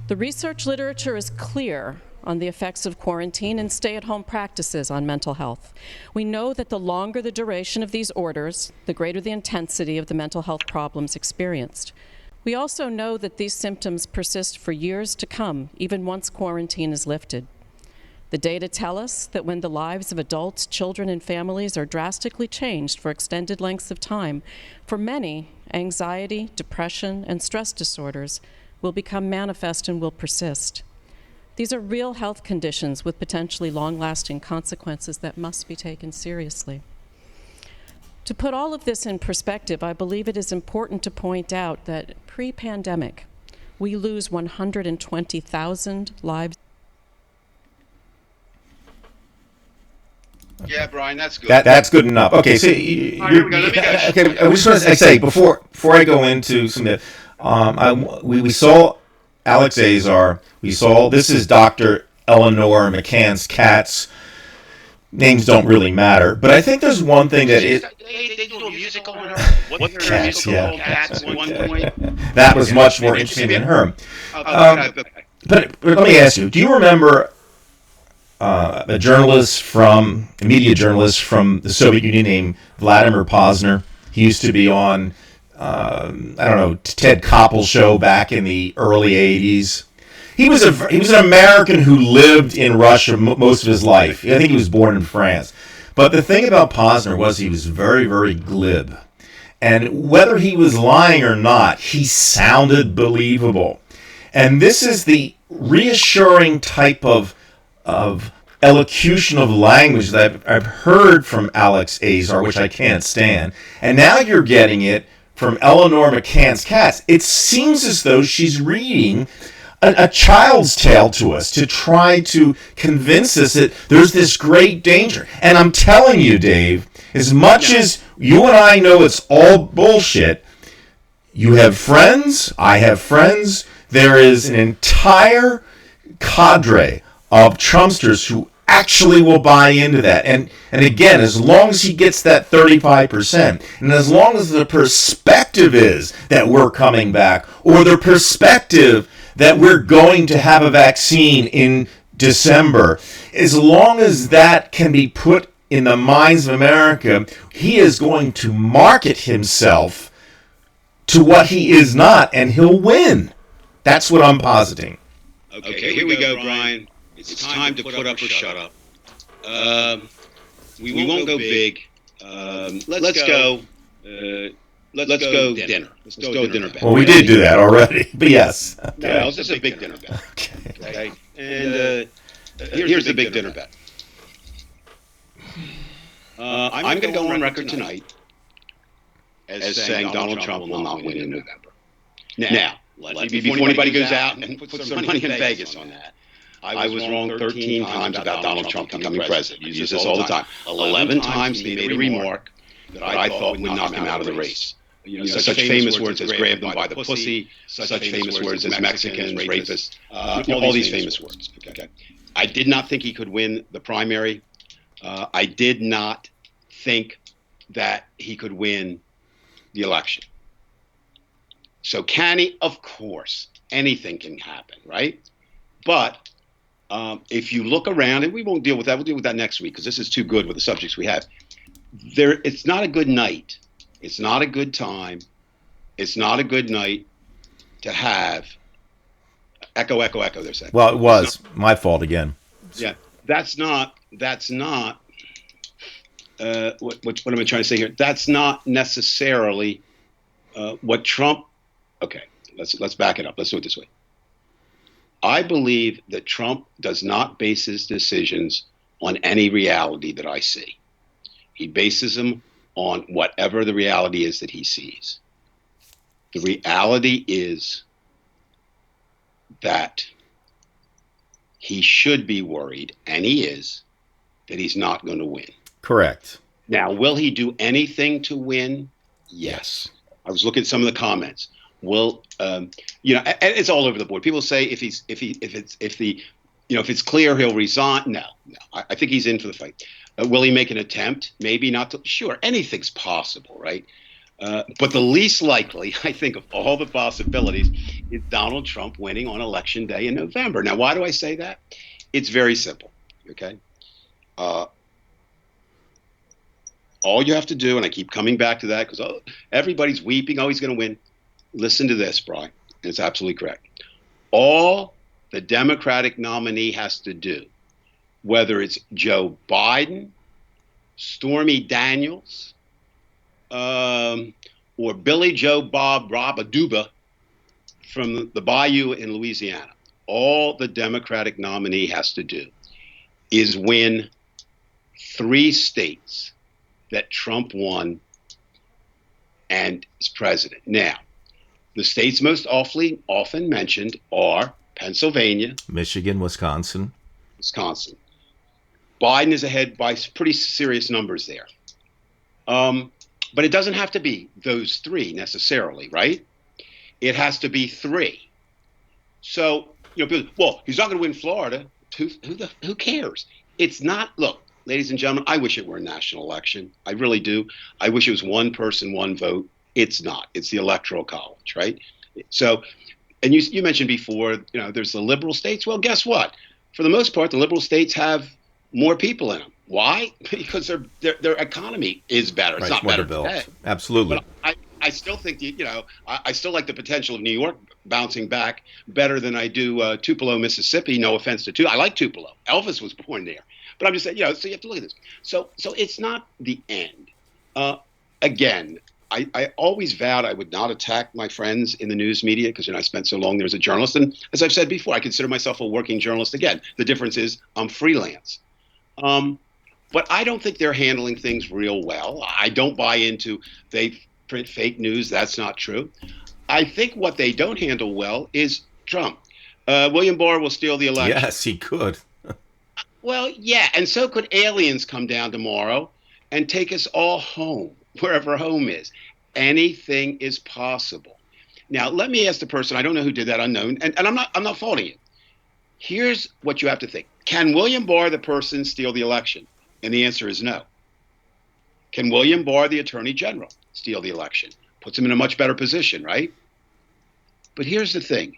The research literature is clear on the effects of quarantine and stay-at-home practices on mental health. We know that the longer the duration of these orders, the greater the intensity of the mental health problems experienced. We also know that these symptoms persist for years to come, even once quarantine is lifted. The data tell us that when the lives of adults, children, and families are drastically changed for extended lengths of time, for many, anxiety, depression, and stress disorders will become manifest and will persist. These are real health conditions with potentially long-lasting consequences that must be taken seriously. To put all of this in perspective, I believe it is important to point out that pre-pandemic, we lose 120,000 lives. Yeah, Brian, that's good. That's good enough. Okay, so okay. I just want to say before I go into some of the, we saw Alex Azar. We saw this is Dr. Eleanor McCann's cats. Names don't really matter, but I think there's one thing that is. They do a musical on her. Wasn't there a musical called Cats at one point? That was much more interesting than her. But let me ask you: do you remember a media journalist from the Soviet Union named Vladimir Posner? He used to be on, I don't know, Ted Koppel's show back in the early '80s. He was an American who lived in Russia most of his life. I think he was born in France. But the thing about Posner was he was very, very glib. And whether he was lying or not, he sounded believable. And this is the reassuring type of elocution of language that I've heard from Alex Azar, which I can't stand. And now you're getting it from Eleanor McCann's cats. It seems as though she's reading a child's tale to us to try to convince us that there's this great danger. And I'm telling you, Dave, as much as you and I know it's all bullshit, you have friends, I have friends, there is an entire cadre of Trumpsters who actually will buy into that. And again, as long as he gets that 35%, and as long as the perspective is that we're coming back, or the perspective that we're going to have a vaccine in December, as long as that can be put in the minds of America, he is going to market himself to what he is not, and he'll win. That's what I'm positing. Okay, here we go, Brian. It's time to put up or shut up. We won't go big. Let's go. Let's go dinner. Let's go dinner bet. Well, we did do that already, but yes. Okay. No, this is a big dinner bet. Okay. And here's the big dinner bet. I'm going to go on record tonight as saying Donald Trump will not win in November. Now, before anybody goes out and puts some money in Vegas on that, I was wrong 13 times about Donald Trump becoming president. He uses this all the time. 11 times he made a remark that I thought would knock him out of the race. You know, such famous words as grab them by the pussy, such famous words as Mexicans, rapists, all these famous words. Okay. I did not think he could win the primary. I did not think that he could win the election. So can he? Of course. Anything can happen, right? But if you look around, and we won't deal with that. We'll deal with that next week because this is too good with the subjects we have. It's not a good night. It's not a good time. It's not a good night to have echo, they're saying. Well, it was my fault again. Yeah, that's not what am I trying to say here? That's not necessarily what Trump. Okay, let's back it up. Let's do it this way. I believe that Trump does not base his decisions on any reality that I see. He bases them on whatever the reality is that he sees. The reality is that he should be worried, and he is, that he's not going to win. Correct. Now, will he do anything to win? Yes. I was looking at some of the comments. Well, it's all over the board. People say if it's clear he'll resign. No. I think he's in for the fight. Will he make an attempt? Maybe not. Sure, anything's possible, right? But the least likely, I think, of all the possibilities is Donald Trump winning on Election Day in November. Now, why do I say that? It's very simple. Okay. Uh, all you have to do, and I keep coming back to that because everybody's weeping, oh, he's going to win. Listen to this, Brian, and it's absolutely correct. All the Democratic nominee has to do, whether it's Joe Biden, Stormy Daniels, or Billy Joe Bob Rob Aduba from the Bayou in Louisiana, all the Democratic nominee has to do is win 3 states that Trump won and is president. Now, the states most often mentioned are Pennsylvania, Michigan, Wisconsin. Wisconsin. Biden is ahead by pretty serious numbers there. But it doesn't have to be those 3 necessarily, right? It has to be 3. So, people, well, he's not going to win Florida. Who cares? It's not. Look, ladies and gentlemen, I wish it were a national election. I really do. I wish it was one person, one vote. It's not. It's the Electoral College, right? So, and you mentioned before, there's the liberal states. Well, guess what? For the most part, the liberal states have more people in them. Why? Because their economy is better. It's Right, not better today. Absolutely. But I still think I still like the potential of New York bouncing back better than I do Tupelo, Mississippi. No offense to Tupelo. I like Tupelo. Elvis was born there. But I'm just saying, so you have to look at this. So it's not the end. Again, I always vowed I would not attack my friends in the news media because I spent so long there as a journalist. And as I've said before, I consider myself a working journalist again. The difference is I'm freelance. But I don't think they're handling things real well. I don't buy into they print fake news. That's not true. I think what they don't handle well is Trump. William Barr will steal the election. Yes, he could. Well, yeah, and so could aliens come down tomorrow and take us all home, wherever home is. Anything is possible. Now, let me ask the person, I don't know who did that, unknown, and I'm not faulting you. Here's what you have to think. Can William Barr, the person, steal the election? And the answer is no. Can William Barr, the Attorney General, steal the election? Puts him in a much better position, right? But here's the thing.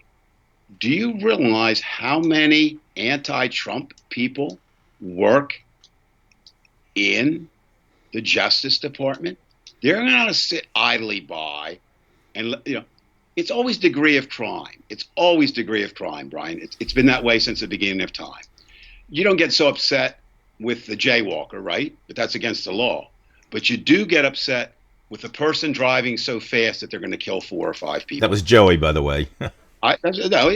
Do you realize how many anti-Trump people work in the Justice Department? They're not going to sit idly by and, it's always degree of crime. It's always degree of crime, Brian. It's been that way since the beginning of time. You don't get so upset with the jaywalker, right? But that's against the law. But you do get upset with the person driving so fast that they're going to kill 4 or 5 people. That was Joey, by the way. Joe,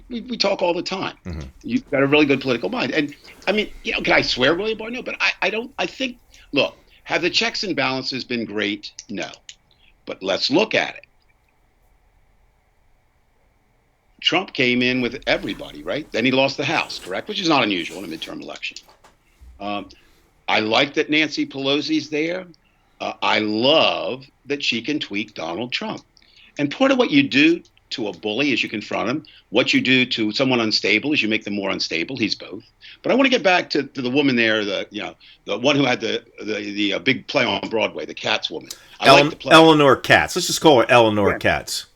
we talk all the time. Mm-hmm. You've got a really good political mind. And I mean, can I swear William Barr? No, but I don't. I think, look, have the checks and balances been great? No. But let's look at it. Trump came in with everybody, right? Then he lost the House, correct? Which is not unusual in a midterm election. I like that Nancy Pelosi's there. I love that she can tweak Donald Trump. And part of what you do to a bully is you confront him. What you do to someone unstable is you make them more unstable. He's both. But I want to get back to the woman there, the one who had the big play on Broadway, the Katz woman. I like the play. Eleanor Katz. Let's just call her Eleanor Katz.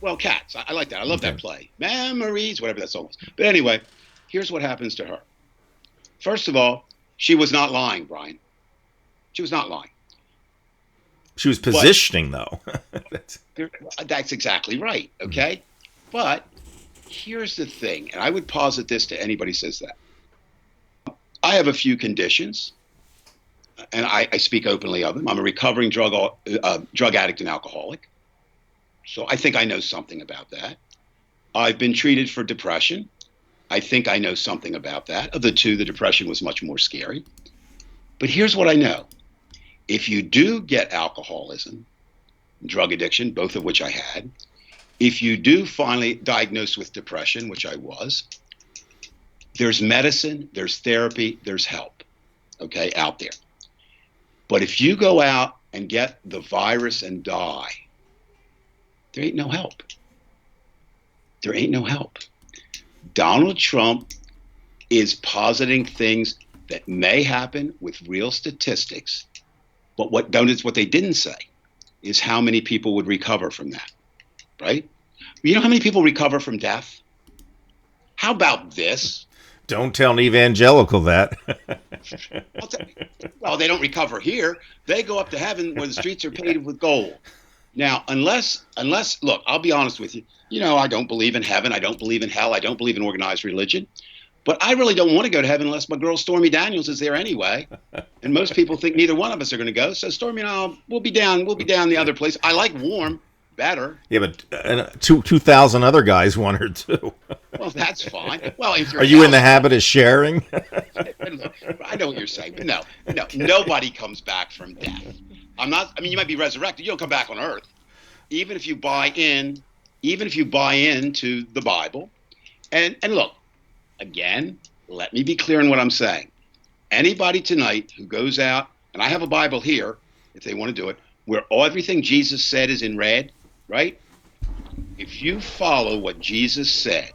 Well, Katz. I like that. I love that play. Memories, whatever that song was. But anyway, here's what happens to her. First of all, she was not lying, Brian. She was not lying. She was positioning, though. That's exactly right, okay? Mm-hmm. But here's the thing, and I would posit this to anybody who says that. I have a few conditions, and I speak openly of them. I'm a recovering drug addict and alcoholic, so I think I know something about that. I've been treated for depression. I think I know something about that. Of the two, the depression was much more scary. But here's what I know. If you do get alcoholism, drug addiction, both of which I had, if you do finally diagnosed with depression, which I was, there's medicine, there's therapy, there's help, okay, out there. But if you go out and get the virus and die, there ain't no help. There ain't no help. Donald Trump is positing things that may happen with real statistics. But what they didn't say is how many people would recover from that, right? You know how many people recover from death? How about this? Don't tell an evangelical that. Well, they don't recover here. They go up to heaven where the streets are paved with gold. Now, unless, look, I'll be honest with you. You know, I don't believe in heaven. I don't believe in hell. I don't believe in organized religion. But I really don't want to go to heaven unless my girl Stormy Daniels is there anyway. And most people think neither one of us are going to go. So Stormy and I, we'll be down. We'll be down the other place. I like warm better. Yeah, but 2,000 other guys want her too. Well, that's fine. Well, if Are you in the habit of sharing? I know what you're saying, but no, nobody comes back from death. I'm not. I mean, you might be resurrected. You don't come back on Earth, even if you buy into the Bible. And look, again, let me be clear in what I'm saying. Anybody tonight who goes out, and I have a Bible here, if they want to do it, where everything Jesus said is in red, right? If you follow what Jesus said,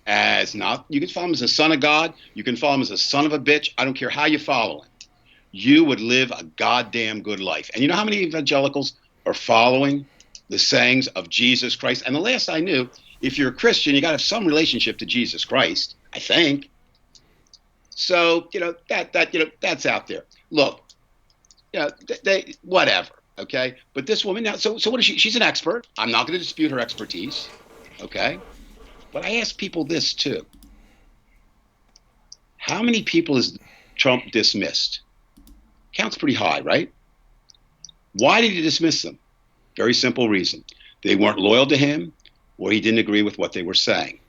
you can follow him as a son of God, you can follow him as a son of a bitch, I don't care how you follow him, you would live a goddamn good life. And you know how many evangelicals are following the sayings of Jesus Christ? And the last I knew, if you're a Christian, you got to have some relationship to Jesus Christ, I think. So, that's out there. Look, they whatever, okay? But this woman now, so what is she? She's an expert. I'm not going to dispute her expertise, okay? But I ask people this too. How many people is Trump dismissed? Counts pretty high, right? Why did he dismiss them? Very simple reason. They weren't loyal to him, or he didn't agree with what they were saying.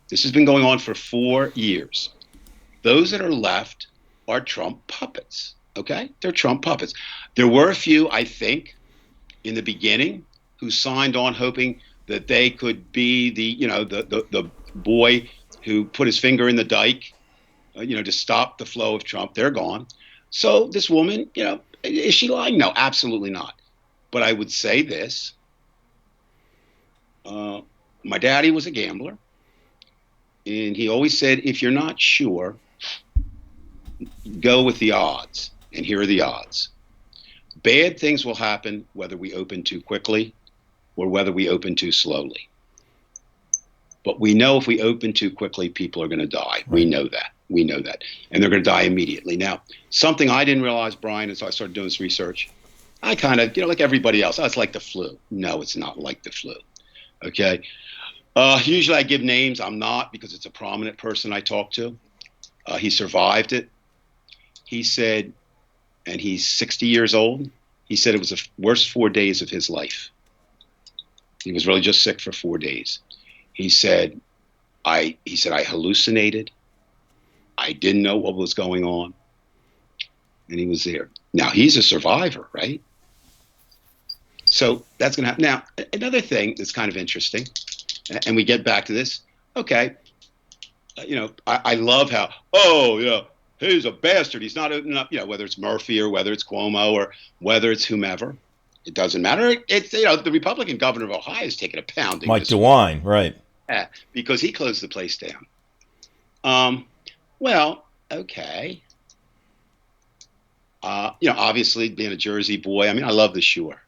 This has been going on for 4 years. Those that are left are Trump puppets, okay? They're Trump puppets. There were a few, I think, in the beginning who signed on hoping that they could be the boy who put his finger in the dike, to stop the flow of Trump. They're gone. So this woman, is she lying? No, absolutely not. But I would say this. My daddy was a gambler. And he always said, if you're not sure, go with the odds. And here are the odds. Bad things will happen whether we open too quickly or whether we open too slowly. But we know if we open too quickly, people are going to die. We know that. And they're going to die immediately. Now, something I didn't realize, Brian, as I started doing this research, I kind of, like everybody else, it's like the flu. No, it's not like the flu. Okay? Usually I give names. I'm not, because it's a prominent person I talk to. He survived it. He said, and he's 60 years old, he said it was the worst 4 days of his life. He was really just sick for 4 days. He said, I hallucinated. I didn't know what was going on. And he was there. Now, he's a survivor, right? So that's going to happen. Now, another thing that's kind of interesting, and we get back to this. Okay, I love how, he's a bastard. He's not opening up, whether it's Murphy or whether it's Cuomo or whether it's whomever. It doesn't matter. It's, the Republican governor of Ohio is taking a pounding. Mike DeWine, right. Yeah, because he closed the place down. Well, okay. Obviously being a Jersey boy, I mean, I love the shore.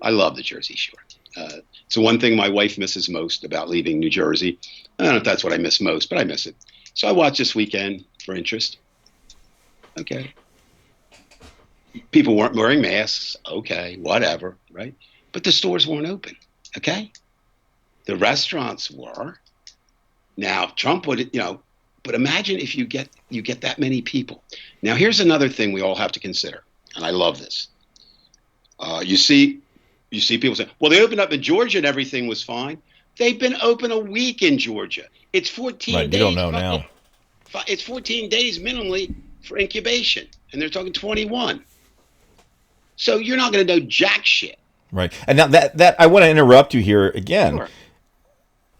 I love the Jersey Shore. It's the one thing my wife misses most about leaving New Jersey. I don't know if that's what I miss most, but I miss it. So I watched this weekend for interest. Okay. People weren't wearing masks. Okay, whatever, right? But the stores weren't open. Okay. The restaurants were. Now, Trump would, but imagine if you get that many people. Now, here's another thing we all have to consider, and I love this. You see people say, well, they opened up in Georgia and everything was fine. They've been open a week in Georgia. It's 14 right, days. You don't know now. It's 14 days minimally for incubation, and they're talking 21. So you're not going to know jack shit. Right. And now that I want to interrupt you here again. Sure.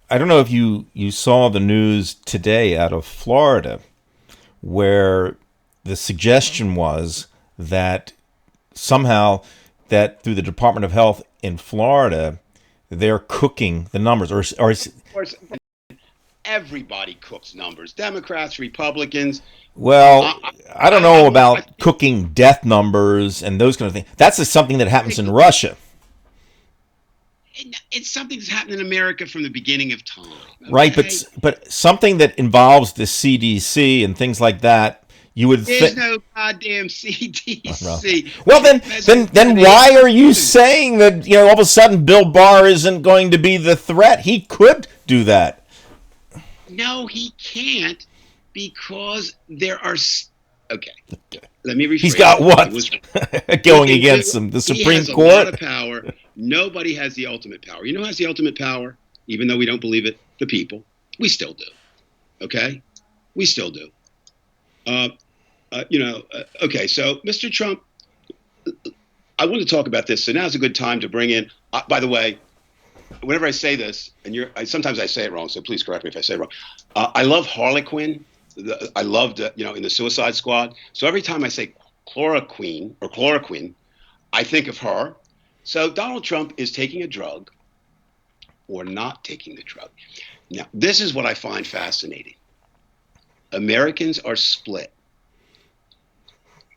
I don't know if you saw the news today out of Florida, where the suggestion was that somehow that through the Department of Health in Florida, they're cooking the numbers, or Of course, everybody cooks numbers. Democrats, Republicans. well, I don't know about cooking death numbers and those kind of things. That's something that happens in Russia. It's something that's happened in America from the beginning of time. Right, Okay? but something that involves the CDC and things like that, you would There's think. no goddamn CDC. Well, then President why are you Clinton. saying that all of a sudden Bill Barr isn't going to be the threat? He could do that. No, he can't because there are. Okay, let me rephrase. He's got It what was he going can against do. him? The He Supreme has a lot of Court. power. Nobody has the ultimate power. You know who has the ultimate power? Even though we don't believe it, the people. We still do. Okay, we still do. Uh, okay, so Mr. Trump, I want to talk about this. So now's a good time to bring in. By the way, whenever I say this, and sometimes I say it wrong, so please correct me if I say it wrong. I love Harlequin. I loved, in the Suicide Squad. So every time I say chloroquine, I think of her. So Donald Trump is taking a drug or not taking the drug. Now, this is what I find fascinating. Americans are split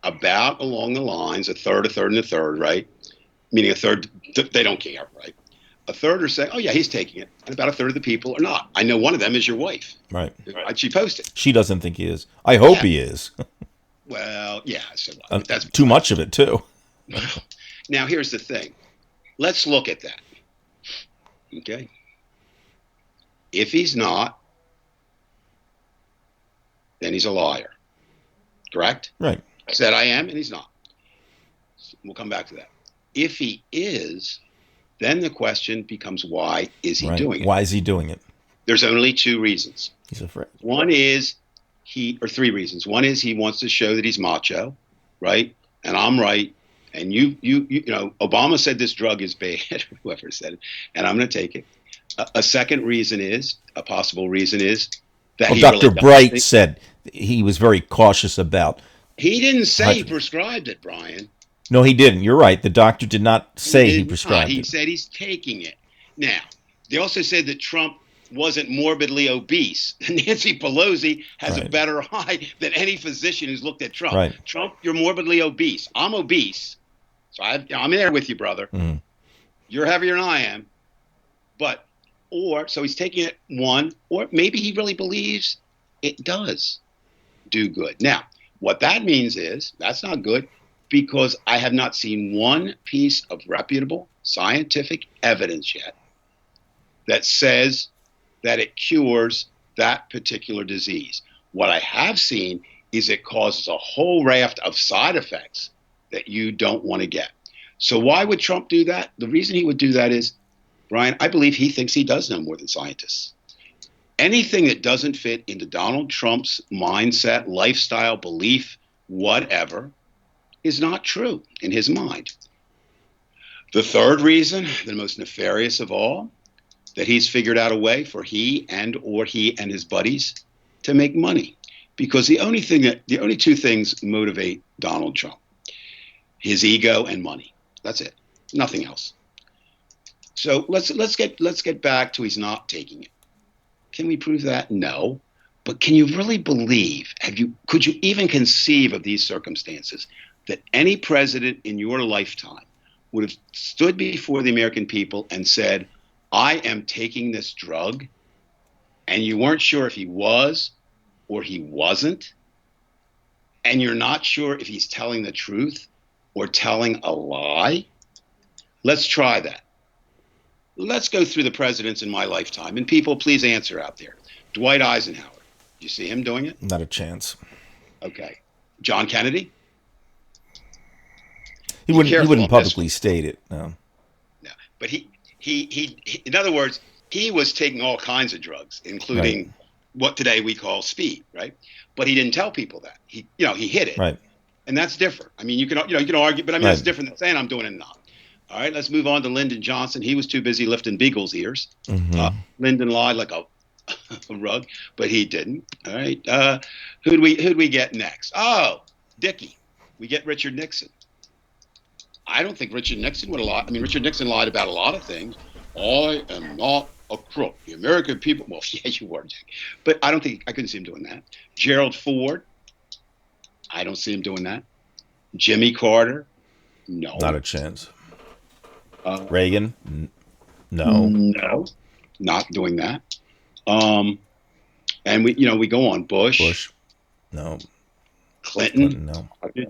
about along the lines, a third, and a third, right? Meaning a third, they don't care, right? A third are saying, oh, yeah, he's taking it. And about a third of the people are not. I know one of them is your wife. Right. She posted. She doesn't think he is. I hope Yeah. he is. Well, yeah. So That's too much of it, too. Now, here's the thing. Let's look at that. Okay. If he's not, then he's a liar. Correct? Right. I said I am, and he's not. We'll come back to that. If he is, then the question becomes, why is he doing it? Why is he doing it? There's only two reasons. He's afraid. One is three reasons. One is he wants to show that he's macho, right? And I'm right. And you know, Obama said this drug is bad, whoever said it, and I'm going to take it. A second reason is, a possible reason is that he Dr. really Bright said he was very cautious about. He didn't say he prescribed it, Brian. No, he didn't. You're right. The doctor did not say he prescribed it. He said he's taking it. Now, they also said that Trump wasn't morbidly obese. Nancy Pelosi has a better eye than any physician who's looked at Trump. Right. Trump, you're morbidly obese. I'm obese. So I'm there with you, brother. Mm-hmm. You're heavier than I am. So he's taking it, one, or maybe he really believes it does do good. Now, what that means is that's not good because I have not seen one piece of reputable scientific evidence yet that says that it cures that particular disease. What I have seen is it causes a whole raft of side effects that you don't want to get. So why would Trump do that? The reason he would do that is, Brian, I believe he thinks he does know more than scientists. Anything that doesn't fit into Donald Trump's mindset, lifestyle, belief, whatever, is not true in his mind. The third reason, the most nefarious of all, that he's figured out a way for he and his buddies to make money. Because the only two things motivate Donald Trump: his ego and money. That's it. Nothing else. So let's get back to he's not taking it. Can we prove that? No. But can you really believe, could you even conceive of these circumstances that any president in your lifetime would have stood before the American people and said, I am taking this drug, and you weren't sure if he was or he wasn't, and you're not sure if he's telling the truth or telling a lie? Let's try that. Let's go through the presidents in my lifetime. And people, please answer out there. Dwight Eisenhower. Did you see him doing it? Not a chance. Okay. John Kennedy? He wouldn't publicly state it. No. No. But he in other words, he was taking all kinds of drugs, including what today we call speed, right? But he didn't tell people that. He hid it. Right. And that's different. I mean, you can argue, but I mean, that's different than saying I'm doing it and not. All right, let's move on to Lyndon Johnson. He was too busy lifting Beagle's ears. Mm-hmm. Lyndon lied like a rug, but he didn't. All right, who'd we get next? Oh, Dickie. We get Richard Nixon. I don't think Richard Nixon would have lied. I mean, Richard Nixon lied about a lot of things. I am not a crook. The American people. Well, yeah, you were, Dick. But I couldn't see him doing that. Gerald Ford. I don't see him doing that. Jimmy Carter. No. Not a chance. Reagan? No. No, not doing that. And we go on Bush, Bush. No. Clinton. Clinton.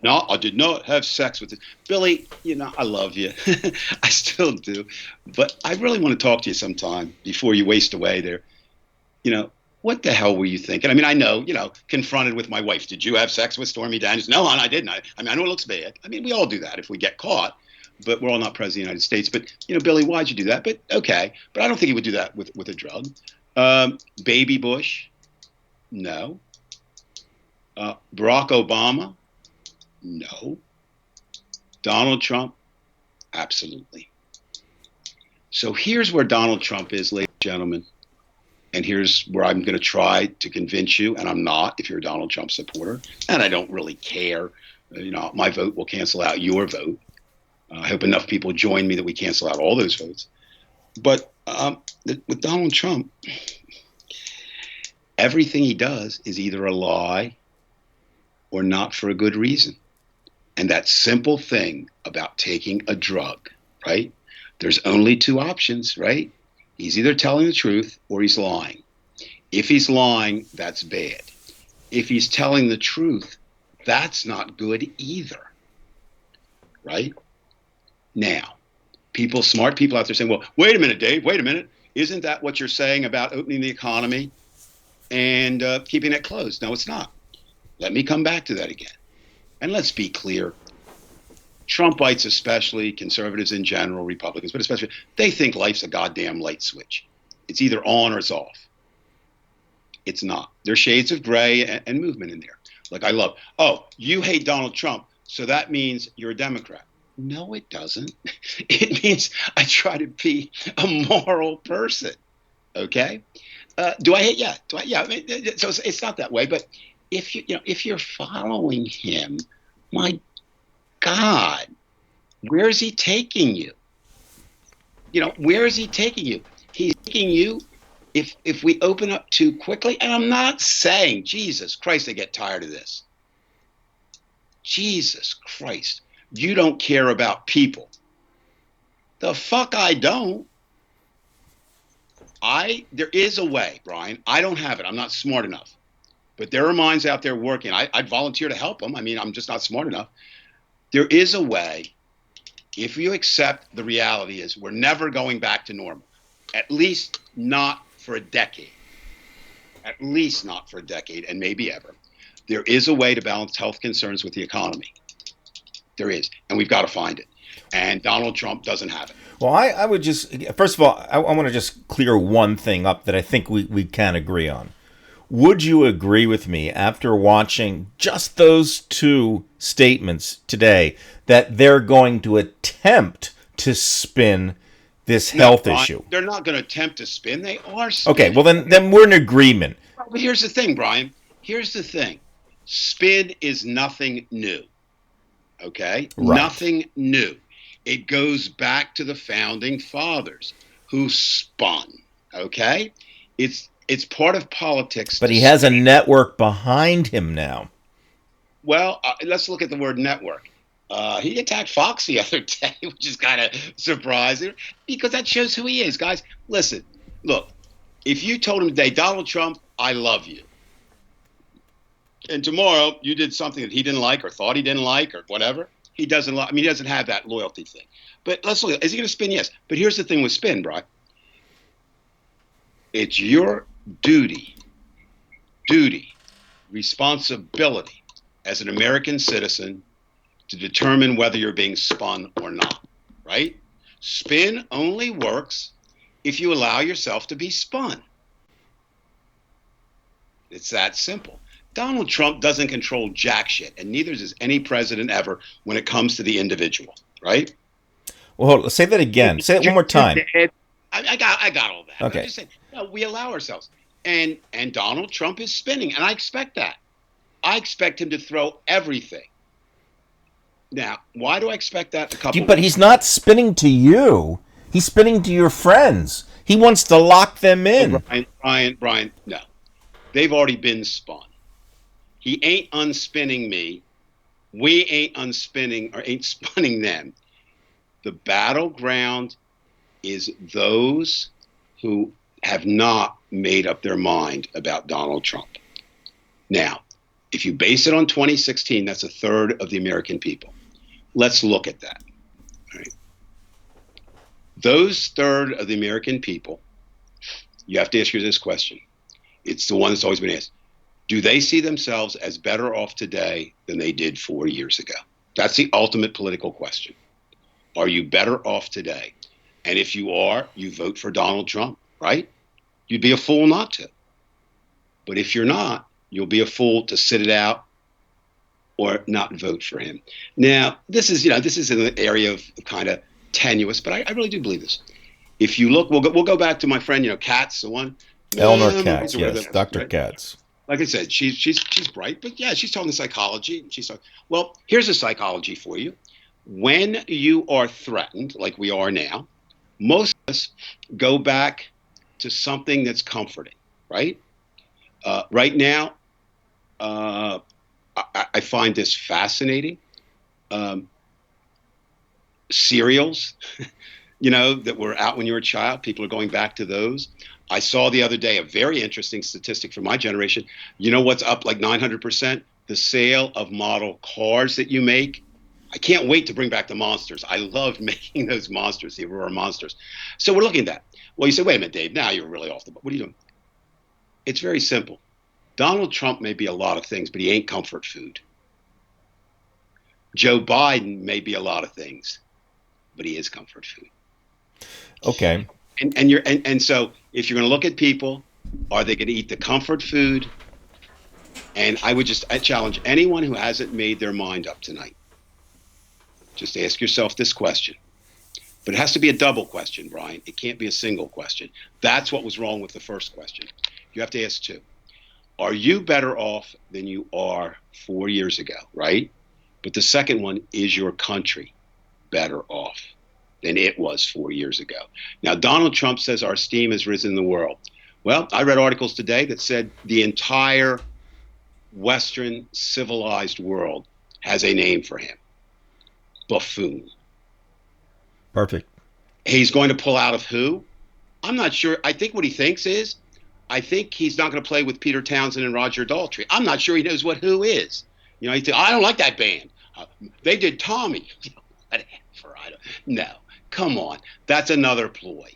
No. I did not have sex with it. Billy, I love you. I still do. But I really want to talk to you sometime before you waste away there. What the hell were you thinking? I mean, I know, confronted with my wife. Did you have sex with Stormy Daniels? No, hon, I didn't. I mean, I know it looks bad. I mean, we all do that if we get caught, but we're all not president of the United States. But, Billy, why'd you do that? But okay. But I don't think he would do that with a drug. Baby Bush? No. Barack Obama? No. Donald Trump? Absolutely. So here's where Donald Trump is, ladies and gentlemen. And here's where I'm going to try to convince you, and I'm not if you're a Donald Trump supporter, and I don't really care. My vote will cancel out your vote. I hope enough people join me that we cancel out all those votes. But with Donald Trump, everything he does is either a lie or not for a good reason. And that simple thing about taking a drug, right? There's only two options, right? He's either telling the truth or he's lying. If he's lying, that's bad. If he's telling the truth, that's not good either, right? Now, smart people out there saying, well, wait a minute, Dave, wait a minute. Isn't that what you're saying about opening the economy and keeping it closed? No, it's not. Let me come back to that again. And let's be clear. Trumpites especially, conservatives in general, Republicans, but especially, they think life's a goddamn light switch. It's either on or it's off. It's not. There's shades of gray and movement in there. Like I love, you hate Donald Trump, so that means you're a Democrat. No, it doesn't. It means I try to be a moral person. Okay? Do I hate? Yeah. Yeah. I mean, so it's not that way. But if you're following him, my God, where is he taking you? Where is he taking you? He's taking you if we open up too quickly. And I'm not saying, Jesus Christ, I get tired of this. Jesus Christ, you don't care about people. The fuck I don't. There is a way, Brian. I don't have it. I'm not smart enough. But there are minds out there working. I'd volunteer to help them. I mean, I'm just not smart enough. There is a way, if you accept the reality is we're never going back to normal, at least not for a decade. At least not for a decade, and maybe ever. There is a way to balance health concerns with the economy. There is, and we've got to find it. And Donald Trump doesn't have it. Well, I would just, first of all, I want to just clear one thing up that I think we can agree on. Would you agree with me after watching just those two statements today that they're going to attempt to spin this health issue? They're not going to attempt to spin. They are spinning. Okay, well, then we're in agreement. But here's the thing, Brian. Here's the thing. Spin is nothing new. Okay? Right. Nothing new. It goes back to the founding fathers who spun. Okay? It's part of politics. But he has a network behind him now. Well, let's look at the word network. He attacked Fox the other day, which is kind of surprising because that shows who he is. Guys, listen, look, if you told him today, Donald Trump, I love you. And tomorrow you did something that he didn't like or thought he didn't like or whatever, he doesn't he doesn't have that loyalty thing. But let's look, is he going to spin? Yes. But here's the thing with spin, Brian. It's your duty, responsibility as an American citizen to determine whether you're being spun or not, right? Spin only works if you allow yourself to be spun. It's that simple. Donald Trump doesn't control jack shit, and neither does any president ever when it comes to the individual, right? Well, say that again. Say it one more time. I got all that. Okay. I'm just saying, we allow ourselves. And Donald Trump is spinning, and I expect that. I expect him to throw everything. Now, why do I expect that? But he's not spinning to you. He's spinning to your friends. He wants to lock them in. Brian, no. They've already been spun. He ain't unspinning me. We ain't unspinning or ain't spinning them. The battleground is those who have not made up their mind about Donald Trump. Now, if you base it on 2016, that's a third of the American people. Let's look at that. Right? Those third of the American people, you have to ask you this question. It's the one that's always been asked. Do they see themselves as better off today than they did 4 years ago? That's the ultimate political question. Are you better off today? And if you are, you vote for Donald Trump, right? You'd be a fool not to. But if you're not, you'll be a fool to sit it out or not vote for him. Now, this is an area of kind of tenuous, but I really do believe this. If you look, we'll go back to my friend, Katz, the one. Eleanor Katz, yes, Dr. Right? Katz. Like I said, she's bright, but yeah, she's talking psychology. Well, here's a psychology for you. When you are threatened, like we are now, most of us go back to something that's comforting, right? Right now, I find this fascinating. Cereals, that were out when you were a child, people are going back to those. I saw the other day a very interesting statistic from my generation. You know what's up like 900%? The sale of model cars that you make. I can't wait to bring back the monsters. I loved making those monsters, the Aurora monsters. So we're looking at that. Well, you say, wait a minute, Dave, now you're really off the boat. What are you doing? It's very simple. Donald Trump may be a lot of things, but he ain't comfort food. Joe Biden may be a lot of things, but he is comfort food. Okay. And so if you're going to look at people, are they going to eat the comfort food? And I challenge anyone who hasn't made their mind up tonight. Just ask yourself this question. But it has to be a double question, Brian. It can't be a single question. That's what was wrong with the first question. You have to ask two. Are you better off than you are 4 years ago, right? But the second one, is your country better off than it was 4 years ago? Now, Donald Trump says our esteem has risen in the world. Well, I read articles today that said the entire Western civilized world has a name for him. Buffoon. Perfect. He's going to pull out of who? I'm not sure. I think what he thinks is, I think he's not going to play with Peter Townsend and Roger Daltrey. I'm not sure he knows what Who is. He thinks, I don't like that band. They did Tommy. Whatever. No, come on. That's another ploy.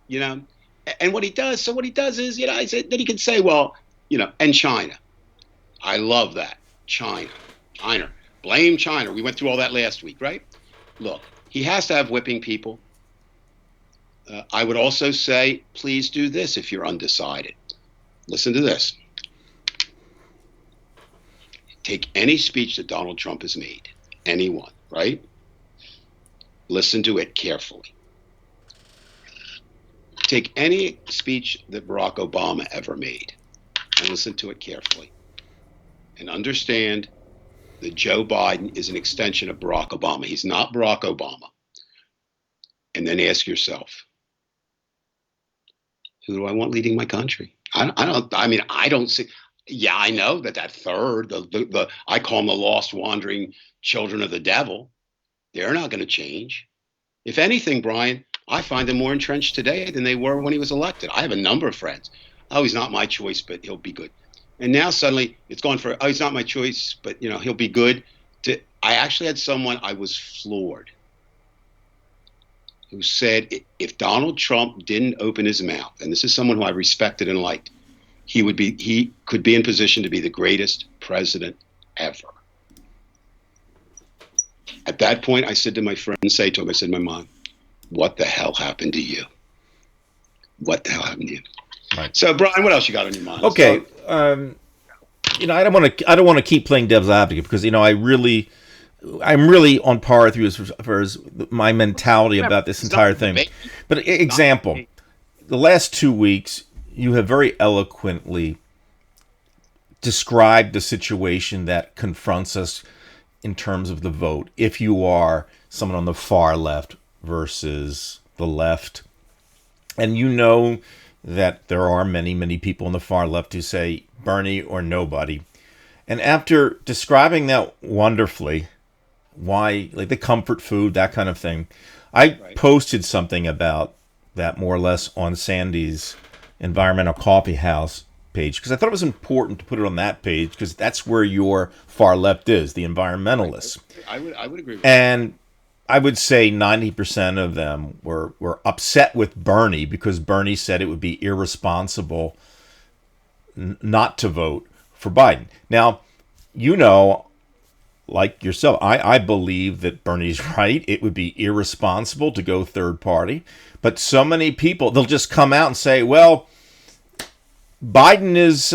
And what he does is, then he can say, well, and China. I love that. China. Blame China. We went through all that last week, right? Look, he has to have whipping people. I would also say, please do this if you're undecided. Listen to this. Take any speech that Donald Trump has made, anyone, right? Listen to it carefully. Take any speech that Barack Obama ever made and listen to it carefully. And understand that Joe Biden is an extension of Barack Obama. He's not Barack Obama. And then ask yourself, who do I want leading my country? I don't see. Yeah, I know that third, I call them the lost wandering children of the devil. They're not going to change. If anything, Brian, I find them more entrenched today than they were when he was elected. I have a number of friends. Oh, he's not my choice, but he'll be good. And now suddenly it's gone for, oh, he's not my choice, but he'll be good. I actually had someone, I was floored, who said if Donald Trump didn't open his mouth, and this is someone who I respected and liked, he could be in position to be the greatest president ever. At that point, I said to my friend, I said to my mom, what the hell happened to you? What the hell happened to you? Right. So, Brian, what else you got on your mind? Okay. I don't want to keep playing devil's advocate because I'm really on par with you as far as my mentality about this entire thing. But example, the last 2 weeks, you have very eloquently described the situation that confronts us in terms of the vote. If you are someone on the far left versus the left, and that there are many, many people on the far left who say Bernie or nobody. And after describing that wonderfully, why, like the comfort food, that kind of thing, I Right. posted something about that more or less on Sandy's Environmental Coffee House page because I thought it was important to put it on that page because that's where your far left is, the environmentalists. I would agree with that. And I would say 90% of them were upset with Bernie because Bernie said it would be irresponsible not to vote for Biden. Now, you know, like yourself, I believe that Bernie's right. It would be irresponsible to go third party. But so many people, they'll just come out and say, well, Biden is,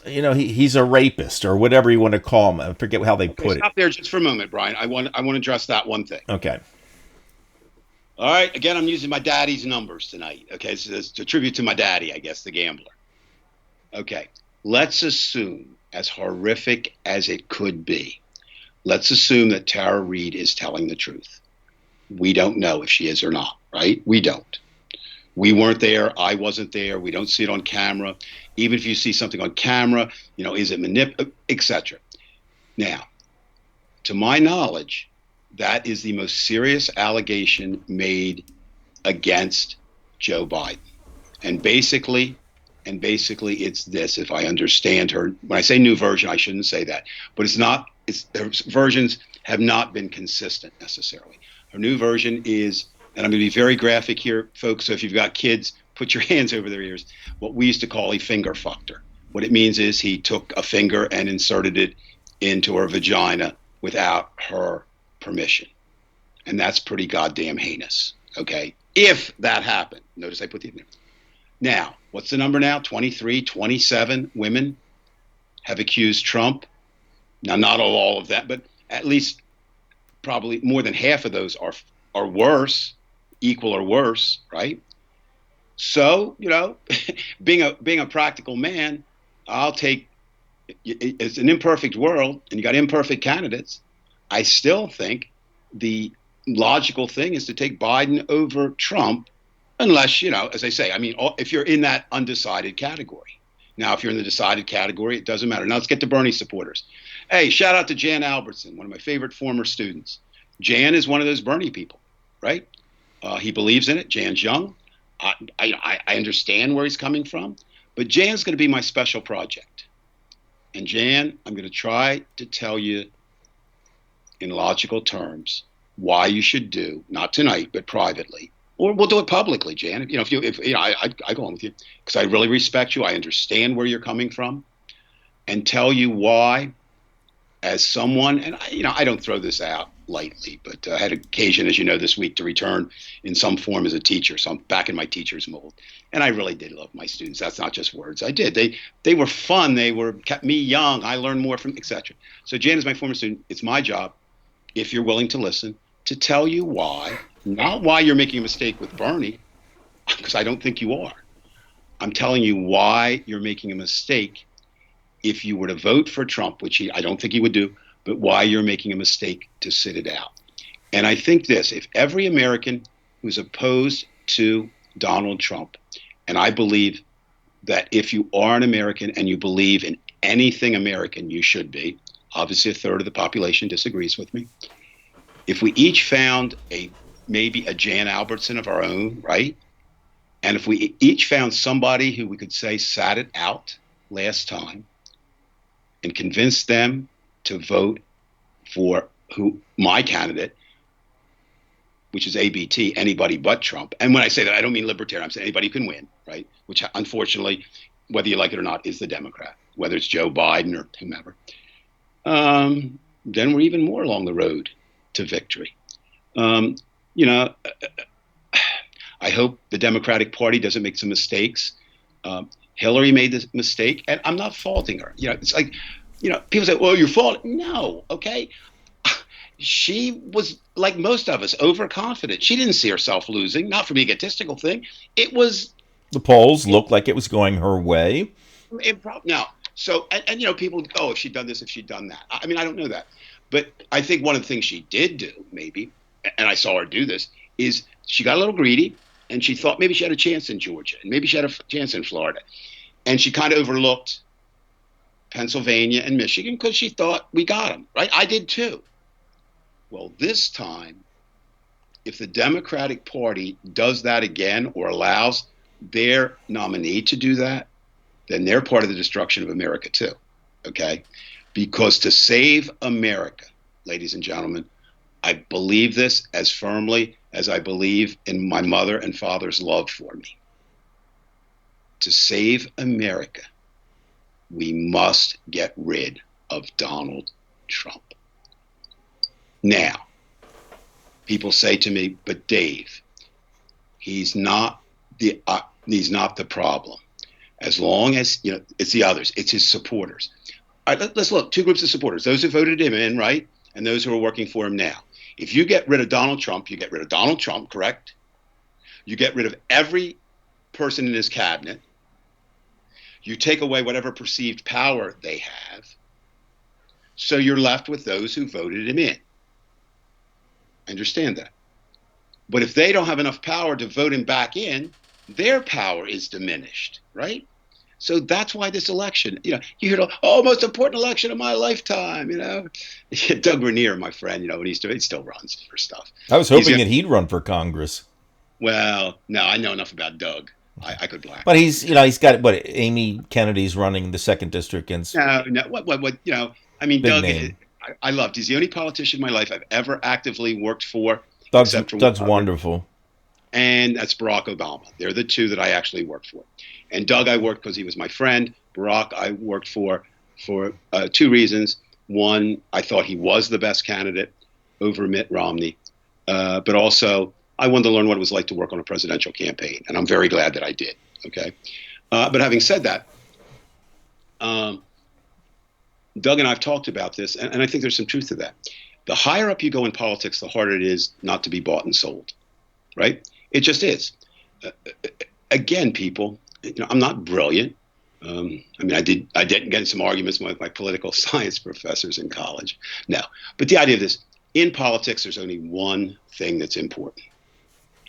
he's a rapist or whatever you want to call him. I forget how they Okay, put it. stop there just for a moment, Brian. I want to address that one thing. Okay. All right. Again, I'm using my daddy's numbers tonight. Okay, so it's a tribute to my daddy, I guess, the gambler. Okay, let's assume, as horrific as it could be, let's assume that Tara Reid is telling the truth. We don't know if she is or not, right? We don't. We weren't there. I wasn't there. We don't see it on camera. Even if you see something on camera, is it etc. Now, to my knowledge, that is the most serious allegation made against Joe Biden. And basically it's this, if I understand her. When I say new version, I shouldn't say that. But her versions have not been consistent necessarily. Her new version is, and I'm going to be very graphic here, folks, so if you've got kids, put your hands over their ears, what we used to call a finger fucked her. What it means is he took a finger and inserted it into her vagina without her permission. And that's pretty goddamn heinous, okay? If that happened. Notice I put the in there. Now, what's the number now? 23, 27 women have accused Trump. Now, not all of that, but at least probably more than half of those are worse, equal or worse, right? So, being a practical man, I'll take, it's an imperfect world and you got imperfect candidates. I still think the logical thing is to take Biden over Trump, unless, as I say, if you're in that undecided category. Now, if you're in the decided category, it doesn't matter. Now, let's get to Bernie supporters. Hey, shout out to Jan Albertson, one of my favorite former students. Jan is one of those Bernie people, right? He believes in it. Jan's young. I understand where he's coming from. But Jan's going to be my special project. And Jan, I'm going to try to tell you in logical terms why you should do, not tonight, but privately, or we'll do it publicly, Jan. I go on with you because I really respect you. I understand where you're coming from, and tell you why, as someone, and I don't throw this out lightly, but I had occasion, as you know, this week to return in some form as a teacher. So I'm back in my teacher's mold, and I really did love my students. That's not just words. I did. They were fun. They kept me young. I learned more from, etc. So Jan is my former student. It's my job, if you're willing to listen, to tell you why, not why you're making a mistake with Bernie, because I don't think you are. I'm telling you why you're making a mistake if you were to vote for Trump, which I don't think he would do, but why you're making a mistake to sit it out. And I think this, if every American who's opposed to Donald Trump, and I believe that if you are an American and you believe in anything American, you should be, obviously a third of the population disagrees with me. If we each found maybe a Jan Albertson of our own, right? And if we each found somebody who we could say sat it out last time and convinced them to vote for my candidate, which is ABT, anybody but Trump. And when I say that, I don't mean libertarian. I'm saying anybody can win, right? Which unfortunately, whether you like it or not, is the Democrat, whether it's Joe Biden or whomever. Then we're even more along the road to victory. I hope the Democratic Party doesn't make some mistakes. Hillary made this mistake, and I'm not faulting her. It's like, people say, well, you're faulting. No, okay? She was, like most of us, overconfident. She didn't see herself losing, not from the egotistical thing. It was... The polls looked like it was going her way. Now, so, and people, if she'd done this, if she'd done that. I don't know that. But I think one of the things she did do, maybe, and I saw her do this, is she got a little greedy, and she thought maybe she had a chance in Georgia, and maybe she had a chance in Florida. And she kind of overlooked Pennsylvania and Michigan because she thought we got them, right? I did too. Well, this time, if the Democratic Party does that again or allows their nominee to do that, then they're part of the destruction of America too. Okay? Because to save America, ladies and gentlemen, I believe this as firmly as I believe in my mother and father's love for me. To save America, we must get rid of Donald Trump. Now, people say to me, but Dave, he's not the problem. As long as, it's the others, it's his supporters. All right, let's look. Two groups of supporters: those who voted him in, right, and those who are working for him now. If you get rid of Donald Trump, you get rid of Donald Trump, correct? You get rid of every person in his cabinet. You take away whatever perceived power they have. So you're left with those who voted him in. I understand that. But if they don't have enough power to vote him back in, their power is diminished, right? So that's why this election, you hear, most important election of my lifetime, Doug Raniere, my friend, when he still runs for stuff. I was hoping that he'd run for Congress. Well, no, I know enough about Doug. I could black. But he's got Amy Kennedy's running the 2nd district against. No, what, big Doug, name. I loved. He's the only politician in my life I've ever actively worked for. Doug's wonderful. And that's Barack Obama. They're the two that I actually worked for. And Doug, I worked because he was my friend. Barack, I worked for two reasons. One, I thought he was the best candidate over Mitt Romney. But also, I wanted to learn what it was like to work on a presidential campaign. And I'm very glad that I did. Okay. But having said that, Doug and I have talked about this, and I think there's some truth to that. The higher up you go in politics, the harder it is not to be bought and sold. Right? It just is. Again, people, I'm not brilliant. I didn't get in some arguments with my political science professors in college. No. But the idea of this, in politics, there's only one thing that's important.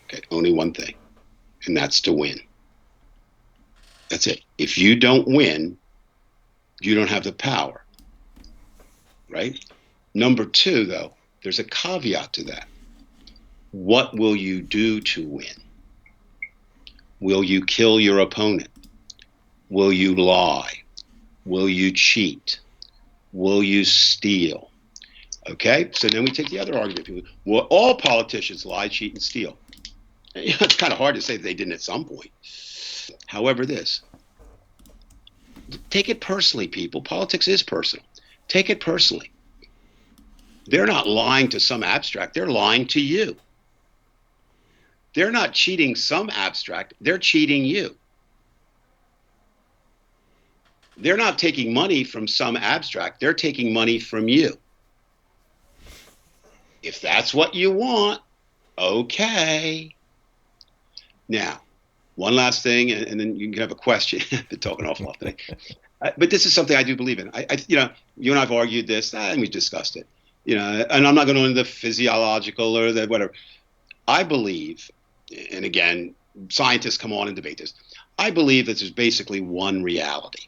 Okay, only one thing. And that's to win. That's it. If you don't win, you don't have the power. Right? Number two, though, there's a caveat to that. What will you do to win? Will you kill your opponent? Will you lie? Will you cheat? Will you steal? Okay, so then we take the other argument. People, well, all politicians lie, cheat, and steal. It's kind of hard to say that they didn't at some point. However, take it personally, people. Politics is personal. Take it personally. They're not lying to some abstract. They're lying to you. They're not cheating some abstract. They're cheating you. They're not taking money from some abstract. They're taking money from you. If that's what you want, okay. Now, one last thing, and then you can have a question. I've been talking awful lot today. But this is something I do believe in. You and I have argued this, and we discussed it. And I'm not going to go into the physiological or the whatever. I believe, and again, scientists come on and debate this. I believe that there's basically one reality.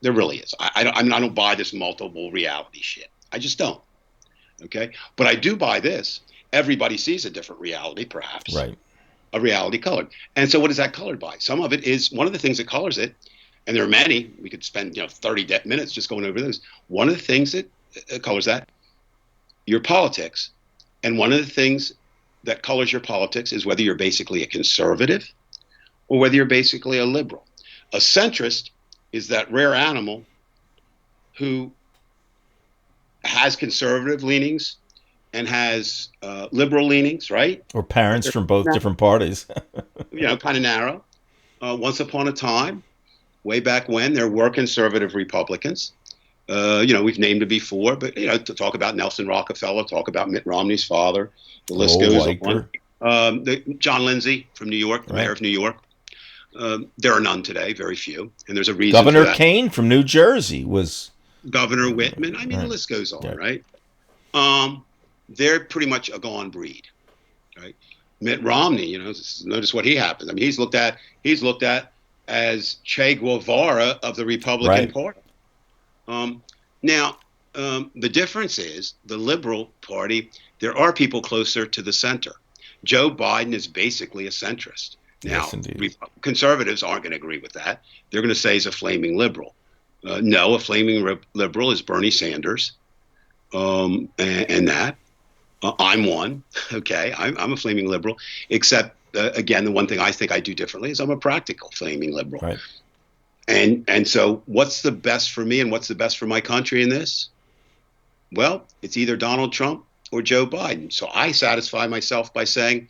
There really is. I don't buy this multiple reality shit. I just don't. Okay? But I do buy this. Everybody sees a different reality, perhaps. Right. A reality colored. And so what is that colored by? Some of it is, one of the things that colors it, and there are many, we could spend 30 minutes just going over those. One of the things that colors that, your politics. And one of the things that colors your politics is whether you're basically a conservative or whether you're basically a liberal. A centrist is that rare animal who has conservative leanings and has liberal leanings, right? Or parents from both different parties. Kind of narrow. Once upon a time, way back when, there were conservative Republicans. We've named it before, but, to talk about Nelson Rockefeller, talk about Mitt Romney's father, the list goes on. John Lindsay from New York, the mayor of New York. There are none today, very few. And there's a reason Governor for that. Kane from New Jersey was. Governor Whitman. I mean, the list goes on, right? They're pretty much a gone breed, right? Mitt Romney, notice what he happens. I mean, he's looked at as Che Guevara of the Republican Party. Now, the difference is the Liberal Party, there are people closer to the center. Joe Biden is basically a centrist. Now, Yes, indeed. conservatives aren't going to agree with that. They're going to say he's a flaming liberal. No, a flaming liberal is Bernie Sanders, and that. I'm one. Okay, I'm a flaming liberal. Except, again, the one thing I think I do differently is I'm a practical flaming liberal. Right. And so, what's the best for me and what's the best for my country in this? Well, it's either Donald Trump or Joe Biden. So I satisfy myself by saying,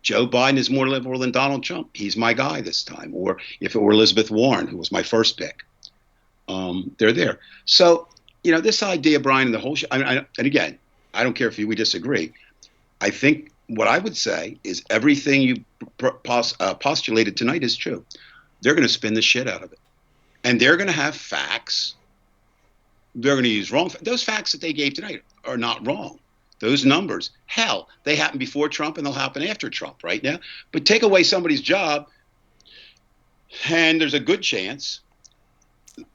Joe Biden is more liberal than Donald Trump. He's my guy this time. Or if it were Elizabeth Warren, who was my first pick, they're there. So, this idea, Brian, and the whole and again, I don't care if we disagree. I think what I would say is everything you postulated tonight is true. They're going to spin the shit out of it. And they're going to have facts. They're going to use wrong. Those facts that they gave tonight are not wrong. Those numbers, hell, they happened before Trump and they'll happen after Trump right now. But take away somebody's job, and there's a good chance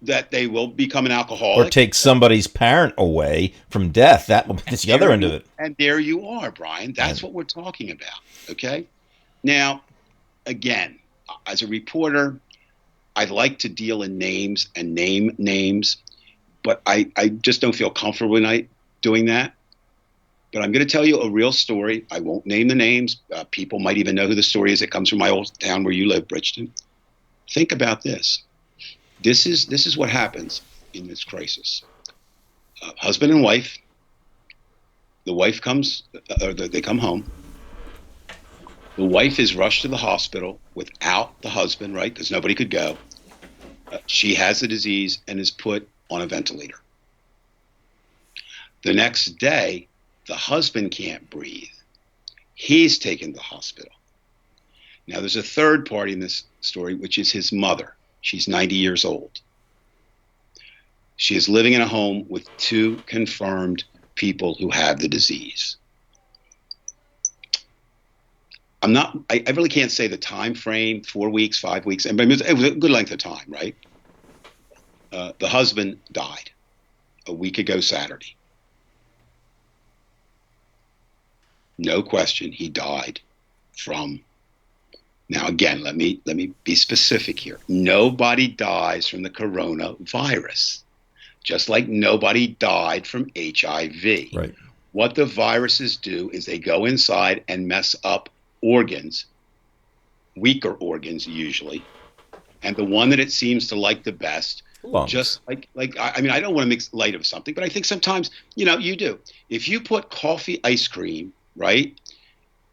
that they will become an alcoholic. Or take somebody's parent away from death. That's the other end of it. And there you are, Brian. That's what we're talking about. Okay. Now, again, as a reporter, I like to deal in names and name names, but I just don't feel comfortable doing that. But I'm going to tell you a real story. I won't name the names. People might even know who the story is. It comes from my old town where you live, Bridgeton. Think about this. This is what happens in this crisis. Husband and wife. The wife comes, they come home. The wife is rushed to the hospital without the husband, right? Because nobody could go. She has the disease and is put on a ventilator. The next day, the husband can't breathe. He's taken to the hospital. Now, there's a third party in this story, which is his mother. She's 90 years old. She is living in a home with 2 confirmed people who have the disease. I really can't say the time frame, 4 weeks, 5 weeks. It was a good length of time, right? The husband died a week ago Saturday. No question, he died from. Now, again, let me be specific here. Nobody dies from the coronavirus, just like nobody died from HIV. Right. What the viruses do is they go inside and mess up organs, weaker organs usually, and the one that it seems to like the best, Lungs. just I don't want to make light of something, but I think sometimes, you do. If you put coffee ice cream, right,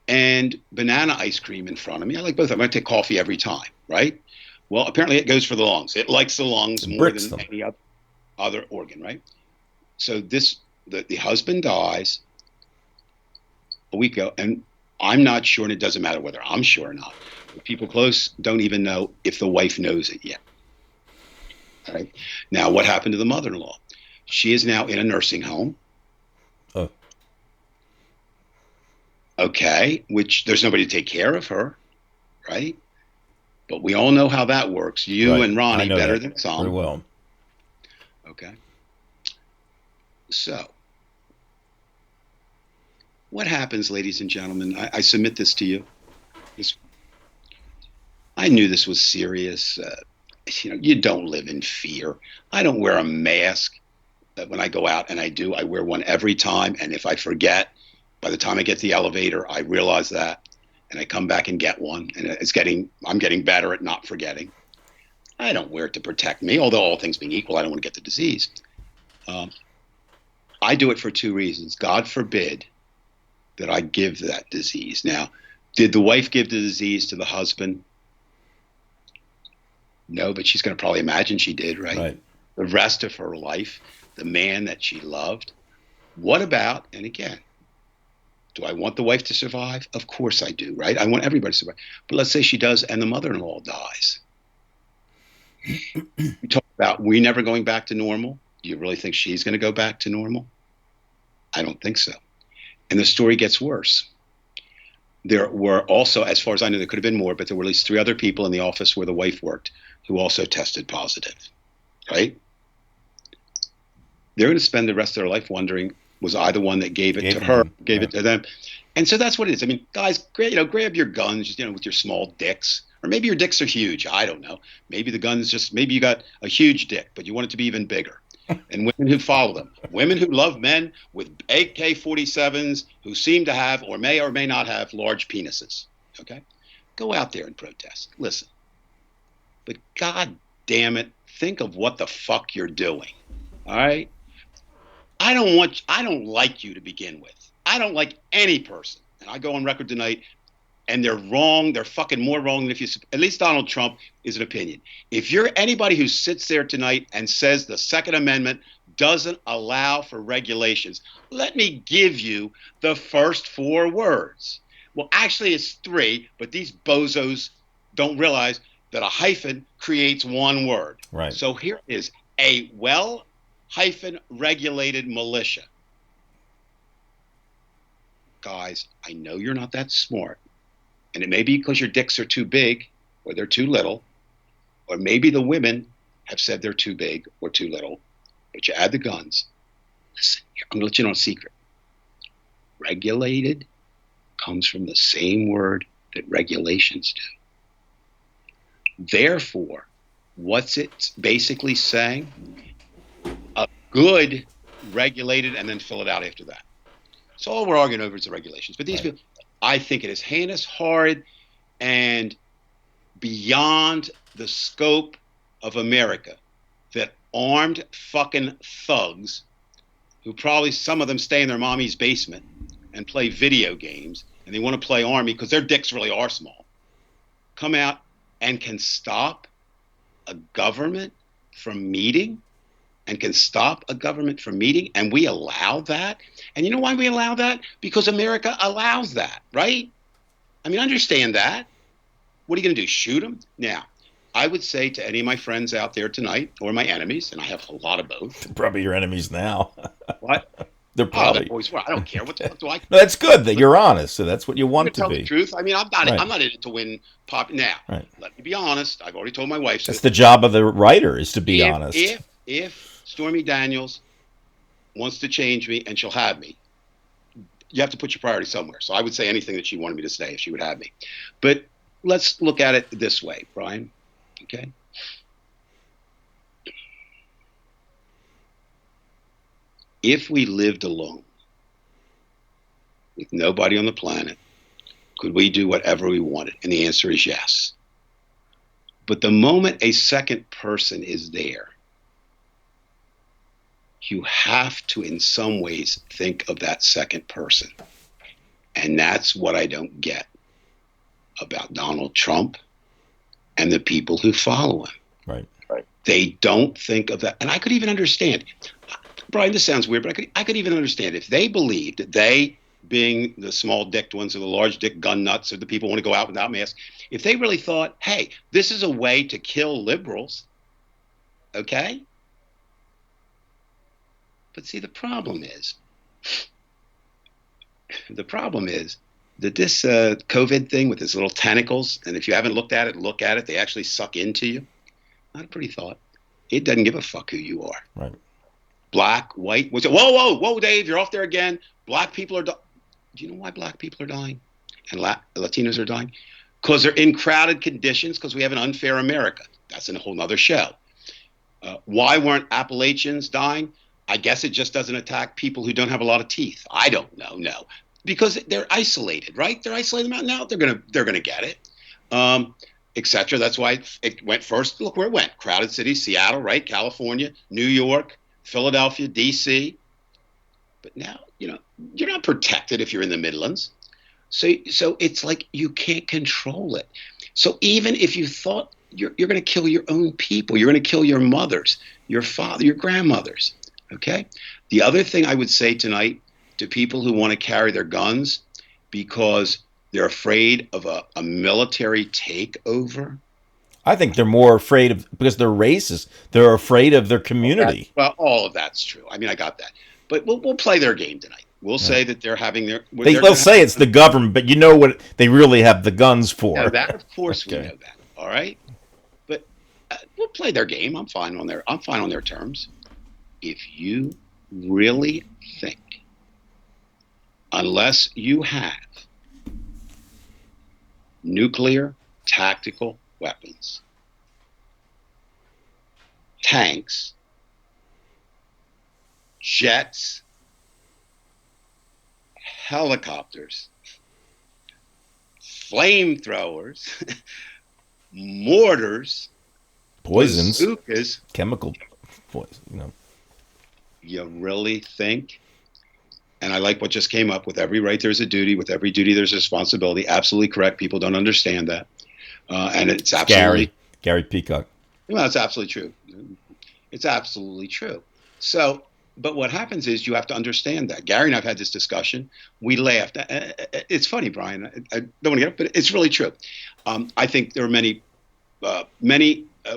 and banana ice cream in front of me, I like both of them. I take coffee every time, right? Well, apparently it goes for the lungs. It likes the lungs more than any other organ, right? So the husband dies a week ago, and I'm not sure, and it doesn't matter whether I'm sure or not. The people close don't even know if the wife knows it yet. All right. Now, what happened to the mother-in-law? She is now in a nursing home. Oh. Okay, which there's nobody to take care of her, right? But we all know how that works. You Right. and Ronnie better that than some. very well. Okay. So, what happens, ladies and gentlemen? I submit this to you. I knew this was serious. You don't live in fear. I don't wear a mask when I go out, and I wear one every time. And if I forget, by the time I get to the elevator, I realize that, and I come back and get one. And I'm getting better at not forgetting. I don't wear it to protect me, although all things being equal, I don't want to get the disease. I do it for 2 reasons. God forbid that I give that disease. Now, did the wife give the disease to the husband? No, but she's going to probably imagine she did, right? Right. The rest of her life, the man that she loved. What about, and again, do I want the wife to survive? Of course I do, right? I want everybody to survive. But let's say she does and the mother-in-law dies. We talk about we never going back to normal. Do you really think she's going to go back to normal? I don't think so. And the story gets worse. There were also, as far as I know, there could have been more, but there were at least 3 other people in the office where the wife worked who also tested positive, right? They're going to spend the rest of their life wondering, Was I the one that gave it Gave to them her, to- gave right. it to them? And so that's what it is. I mean, guys, grab your guns, with your small dicks. Or maybe your dicks are huge. I don't know. Maybe the guns maybe you got a huge dick, but you want it to be even bigger. And women who follow them, women who love men with AK-47s who seem to have or may not have large penises. Okay? Go out there and protest. Listen. But God damn it, think of what the fuck you're doing. All right? I don't like you to begin with. I don't like any person. And I go on record tonight, and they're wrong. They're fucking more wrong than at least Donald Trump is an opinion. If you're anybody who sits there tonight and says the Second Amendment doesn't allow for regulations, let me give you the first 4 words. Well, actually, it's 3, but these bozos don't realize that a hyphen creates 1 word. Right. So here is a regulated militia. Guys, I know you're not that smart. And it may be because your dicks are too big or they're too little, or maybe the women have said they're too big or too little, but you add the guns. Listen, I'm going to let you know a secret. Regulated comes from the same word that regulations do. Therefore, what's it basically saying? A good regulated, and then fill it out after that. So all we're arguing over is the regulations. But these people, I think it is heinous, horrid, and beyond the scope of America that armed fucking thugs, who probably some of them stay in their mommy's basement and play video games, and they want to play army because their dicks really are small, come out and can stop a government from meeting, and we allow that. And you know why we allow that? Because America allows that, right? I mean, understand that. What are you going to do? Shoot them? Now, I would say to any of my friends out there tonight, or my enemies, and I have a lot of both. They're probably your enemies now. What? They're probably. They're always, well, I don't care. What the fuck do I care? No, that's good that you're honest. So that's what you I'm want going to to tell be. the truth. I mean, I'm not Right. in it to win pop. Now, Right. let me be honest. I've already told my wife. That's the job of the writer, is to be honest. If Stormy Daniels wants to change me and she'll have me, you have to put your priority somewhere. So I would say anything that she wanted me to say if she would have me. But let's look at it this way, Brian. Okay? If we lived alone, with nobody on the planet, could we do whatever we wanted? And the answer is yes. But the moment a second person is there, you have to, in some ways, think of that second person. And that's what I don't get about Donald Trump and the people who follow him. Right. They don't think of that. And I could even understand, Brian, this sounds weird, but I could even understand if they believed that they, being the small dicked ones or the large dick gun nuts or the people who want to go out without masks, if they really thought, hey, this is a way to kill liberals, okay? But see, the problem is that this COVID thing with its little tentacles, and if you haven't looked at it, look at it. They actually suck into you. Not a pretty thought. It doesn't give a fuck who you are. Right. Black, white. Whoa, Dave, you're off there again. Black people are dying. Do you know why black people are dying and Latinos are dying? Because they're in crowded conditions, because we have an unfair America. That's a whole nother show. Why weren't Appalachians dying? I guess it just doesn't attack people who don't have a lot of teeth. I don't know, no. Because they're isolated, right? They're isolated out now. They're gonna get it, etc. That's why it went first. Look where it went: crowded cities, Seattle, right? California, New York, Philadelphia, D.C. But now, you're not protected if you're in the Midlands. So it's like you can't control it. So even if you thought you're going to kill your own people, you're going to kill your mothers, your father, your grandmothers. Okay. The other thing I would say tonight to people who want to carry their guns because they're afraid of a military takeover. I think they're more afraid of, because they're racist, they're afraid of their community. Well, all of that's true. I mean, I got that. But we'll play their game tonight. We'll say that they're having their. They'll say it's the government, but you know what they really have the guns for. Yeah, that of course Okay. we know that. All right, but we'll play their game. I'm fine on their terms. If you really think unless you have nuclear tactical weapons, tanks, jets, helicopters, flamethrowers, mortars, Poisons, bazookas, chemical poison. you really think? And I like what just came up: with every right there's a duty, with every duty there's a responsibility. Absolutely correct. People don't understand that. And it's absolutely Gary Peacock. well, it's absolutely true. It's absolutely true. So, but what happens is you have to understand that. Gary and I've had this discussion. We laughed. It's funny, Brian. I don't want to get up, but it's really true. I think there are many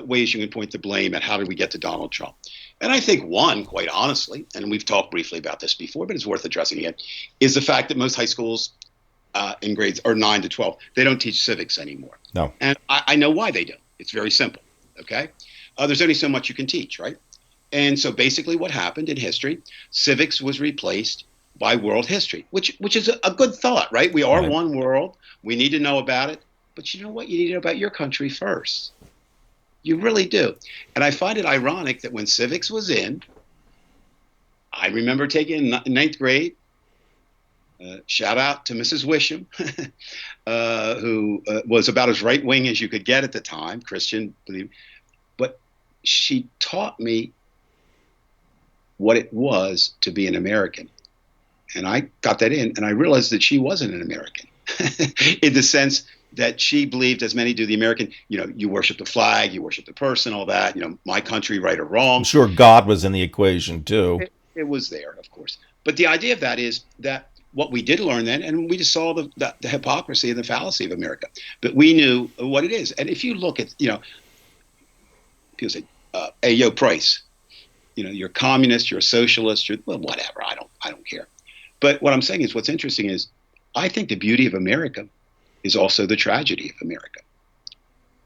ways you can point the blame at how did we get to Donald Trump. And I think one, quite honestly, and we've talked briefly about this before, but it's worth addressing again, is the fact that most high schools in grades are 9 to 12, they don't teach civics anymore. No. And I know why they don't. It's very simple. Okay. There's only so much you can teach, right? And so basically what happened in history, civics was replaced by world history, which is a good thought, right? We are one world. We need to know about it. But you know what? You need to know about your country first. You really do. And I find it ironic that when civics was in, I remember taking in ninth grade, shout out to Mrs. Wisham, who was about as right wing as you could get at the time, Christian, but she taught me what it was to be an American. And I got that in, and I realized that she wasn't an American in the sense that she believed, as many do, the American, you worship the flag, you worship the person, all that, my country, right or wrong. I'm sure God was in the equation too. It was there, of course. But the idea of that is that what we did learn then, and we just saw the hypocrisy and the fallacy of America, but we knew what it is. And if you look at, people say, hey, yo, Price, you're a communist, you're a socialist, well, whatever, I don't care. But what I'm saying is, what's interesting is, I think the beauty of America is also the tragedy of America.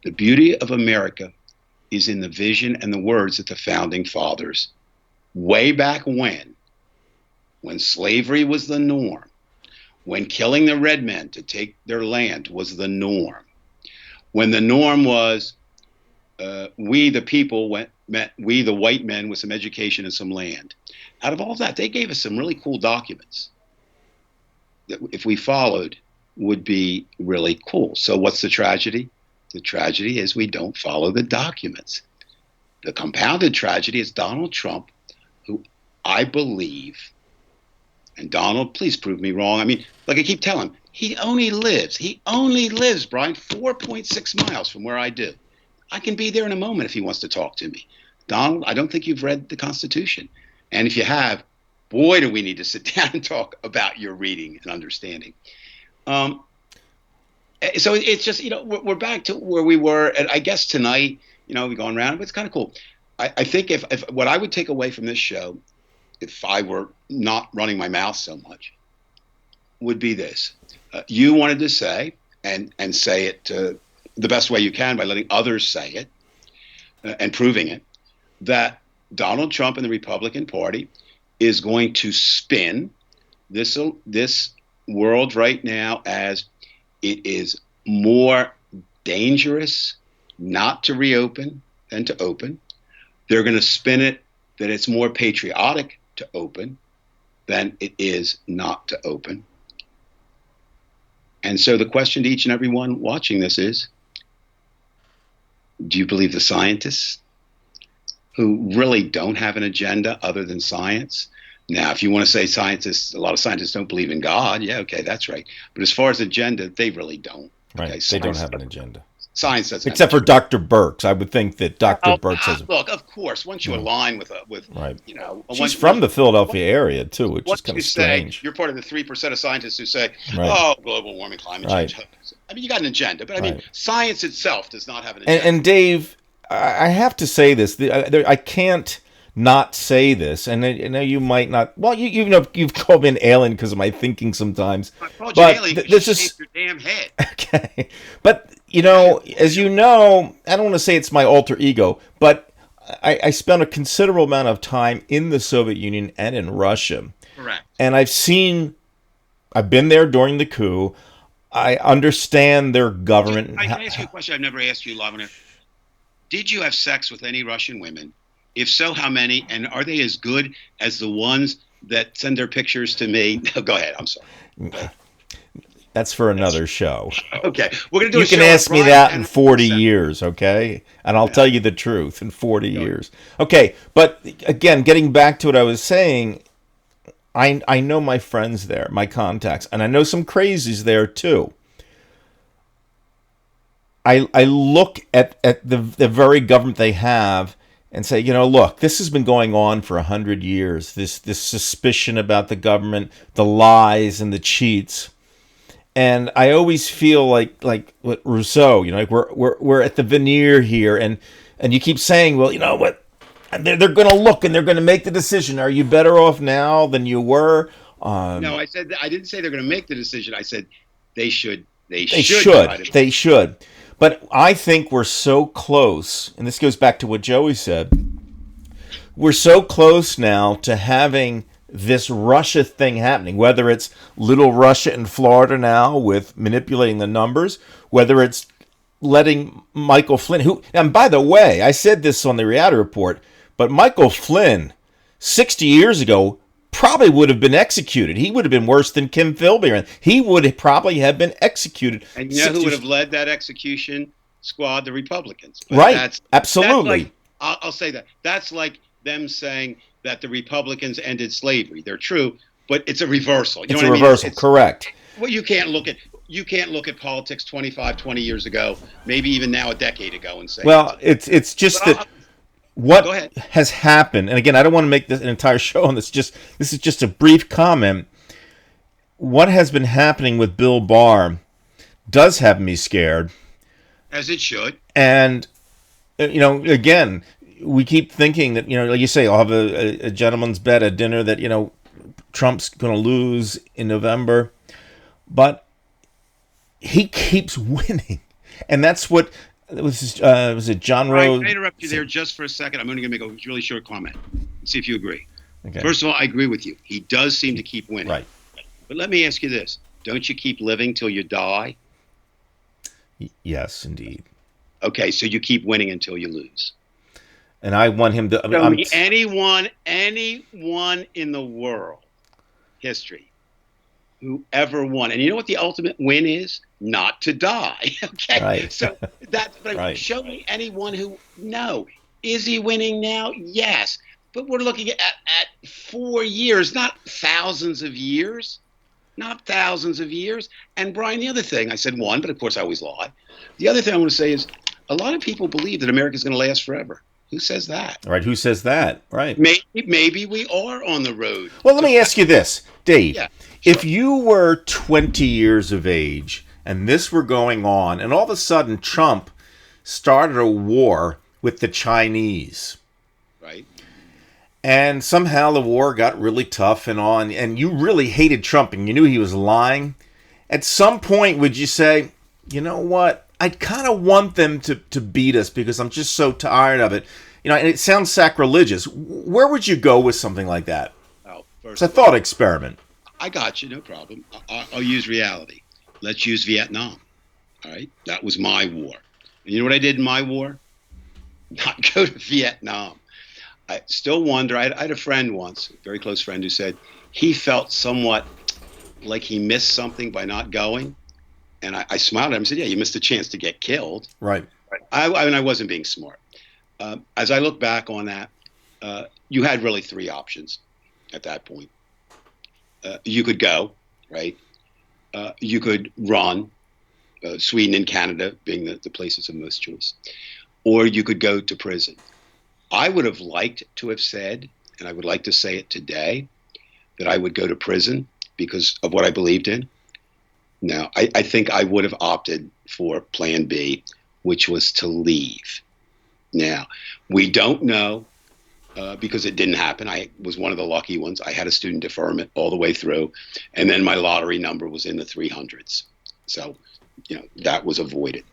The beauty of America is in the vision and the words that the founding fathers, way back when slavery was the norm, when killing the red men to take their land was the norm, when the norm was we the people met we the white men with some education and some land. Out of all that, they gave us some really cool documents that if we followed would be really cool. So what's the tragedy? The tragedy is we don't follow the documents. The compounded tragedy is Donald Trump, who I believe, and Donald, please prove me wrong. I mean, like I keep telling him, he only lives, Brian, 4.6 miles from where I do. I can be there in a moment if he wants to talk to me. Donald, I don't think you've read the Constitution. And if you have, boy, do we need to sit down and talk about your reading and understanding. So it's just, we're back to where we were. And I guess tonight, we're going around, but it's kind of cool. I think if what I would take away from this show, if I were not running my mouth so much, would be this. You wanted to say, and say it the best way you can by letting others say it and proving it, that Donald Trump and the Republican Party is going to spin this world right now as it is more dangerous not to reopen than to open. They're going to spin it that it's more patriotic to open than it is not to open. And so the question to each and every one watching this is, do you believe the scientists who really don't have an agenda other than science? Now, if you want to say a lot of scientists don't believe in God, yeah, okay, that's right. But as far as agenda, they really don't. Right, okay? They don't have an agenda. Science doesn't. Except for Dr. Birx. I would think that Dr. Birx has... Look, of course, once you align with right. She's from the Philadelphia area, too, which is kind of strange. You're part of the 3% of scientists who say, right. Global warming, climate change. I mean, you got an agenda, but I mean, science itself does not have an agenda. And Dave, I have to say this. I can't not say this, and I know you might not. Well, you've called me an alien because of my thinking sometimes. I called you an alien because you shaved your damn head. Okay, but as you know, I don't want to say it's my alter ego, but I spent a considerable amount of time in the Soviet Union and in Russia. Correct. And I've seen I've been there during the coup. I understand their government. I can ask you a question I've never asked you, Lavender. Did you have sex with any Russian women? If so, how many? And are they as good as the ones that send their pictures to me? No, go ahead. I'm sorry. That's for another show. Okay. We're going to do You a show can ask on me Brian that in and 40 sex. years, okay? And I'll tell you the truth in 40 years. Okay, but again, getting back to what I was saying, I know my friends there, my contacts, and I know some crazies there too. I look at the very government they have and say, look, this has been going on for 100 years. This suspicion about the government, the lies and the cheats. And I always feel like what Rousseau, like we're at the veneer here, and you keep saying, well, you know what, they're going to look and they're going to make the decision. Are you better off now than you were? No, I didn't say they're going to make the decision. I said they should. They should. They should. But I think we're so close, and this goes back to what Joey said. We're so close now to having this Russia thing happening, whether it's little Russia in Florida now with manipulating the numbers, whether it's letting Michael Flynn, and by the way, I said this on the reality report, but Michael Flynn, 60 years ago, probably would have been executed. He would have been worse than Kim Philby. He would probably have been executed. And you know who would have led that execution squad? The Republicans. But right. Absolutely. I'll say that. That's like them saying that the Republicans ended slavery. They're true, but it's a reversal. It's a reversal. Correct. Well, you can't look at politics 20 years ago, maybe even now a decade ago, and say. Well, it's just that. What has happened, and again, I don't want to make this an entire show on this. This is just a brief comment. What has been happening with Bill Barr does have me scared, as it should. And again, we keep thinking that like you say, I'll have a gentleman's bet at dinner that Trump's going to lose in November, but he keeps winning, and that's what. Was it John Rowe? I interrupt you there just for a second. I'm only going to make a really short comment. See if you agree. Okay. First of all, I agree with you. He does seem to keep winning. Right. But let me ask you this. Don't you keep living till you die? Yes, indeed. Okay, so you keep winning until you lose. And I want him to... anyone in the world, history, who ever won. And you know what the ultimate win is? Not to die. Okay. Right. So that's right. Show me anyone who is he winning now? Yes. But we're looking at 4 years, not thousands of years. Not thousands of years. And Brian, the other thing, I said one, but of course I always lie. The other thing I want to say is a lot of people believe that America's going to last forever. Who says that? Right. Who says that? Right. Maybe we are on the road. Well, let me ask you this, Dave. Yeah. Sure. If you were 20 years of age and this were going on, and all of a sudden Trump started a war with the Chinese, right? And somehow the war got really tough and on, and you really hated Trump and you knew he was lying, at some point would you say, you know what, I kind of want them to beat us because I'm just so tired of it. And it sounds sacrilegious. Where would you go with something like that? Oh, it's a thought experiment. I got you, no problem. I'll use reality. Let's use Vietnam. All right? That was my war. And you know what I did in my war? Not go to Vietnam. I still wonder. I had a friend once, a very close friend, who said he felt somewhat like he missed something by not going. And I smiled at him and said, yeah, you missed a chance to get killed. Right. I wasn't being smart. As I look back on that, you had really three options at that point. You could go, right? You could run, Sweden and Canada being the places of most choice. Or you could go to prison. I would have liked to have said, and I would like to say it today, that I would go to prison because of what I believed in. Now, I think I would have opted for plan B, which was to leave. Now, we don't know because it didn't happen. I was one of the lucky ones. I had a student deferment all the way through, and then my lottery number was in the 300s. So, that was avoided.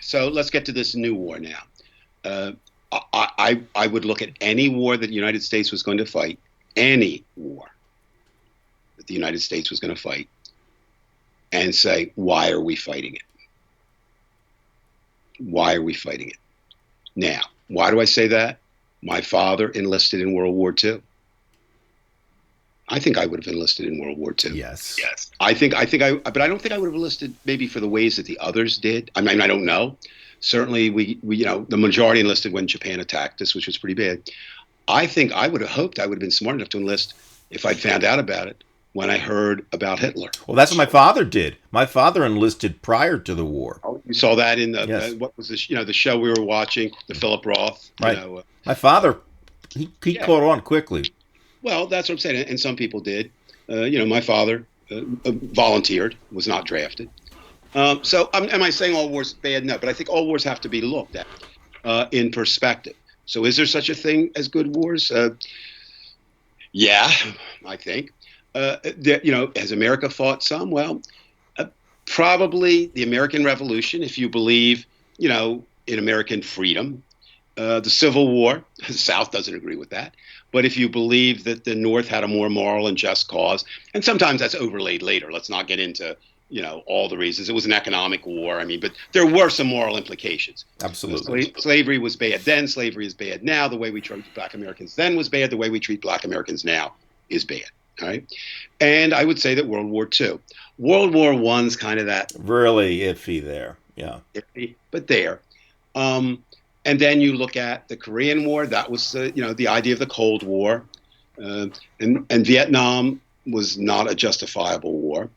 So let's get to this new war now. I would look at any war that the United States was going to fight, any war. that the United States was going to fight and say, why are we fighting it? Why are we fighting it? Now, why do I say that? My father enlisted in World War II. I think I would have enlisted in World War II. Yes. But I don't think I would have enlisted maybe for the ways that the others did. I mean, I don't know. Certainly, we the majority enlisted when Japan attacked us, which was pretty bad. I think I would have hoped I would have been smart enough to enlist if I'd found out about it when I heard about Hitler. Well, that's what my father did. My father enlisted prior to the war. Oh, you saw that in the Yes. what was this? The show we were watching, the Philip Roth. Right. My father, he caught on quickly. Well, that's what I'm saying, and some people did. My father volunteered, was not drafted. So, am I saying all wars bad? No, but I think all wars have to be looked at in perspective. So, is there such a thing as good wars? Yeah, I think. Has America fought some? Well, probably the American Revolution, if you believe, in American freedom. The Civil War, the South doesn't agree with that. But if you believe that the North had a more moral and just cause, and sometimes that's overlaid later. Let's not get into, all the reasons. It was an economic war. I mean, but there were some moral implications. Absolutely. Slavery was bad then. Slavery is bad now. The way we treat Black Americans then was bad. The way we treat Black Americans now is bad. All right. And I would say that World War II. World War I's kind of that. Really iffy there. Yeah. Iffy, but there. And then you look at the Korean War. That was, the idea of the Cold War. And Vietnam was not a justifiable war.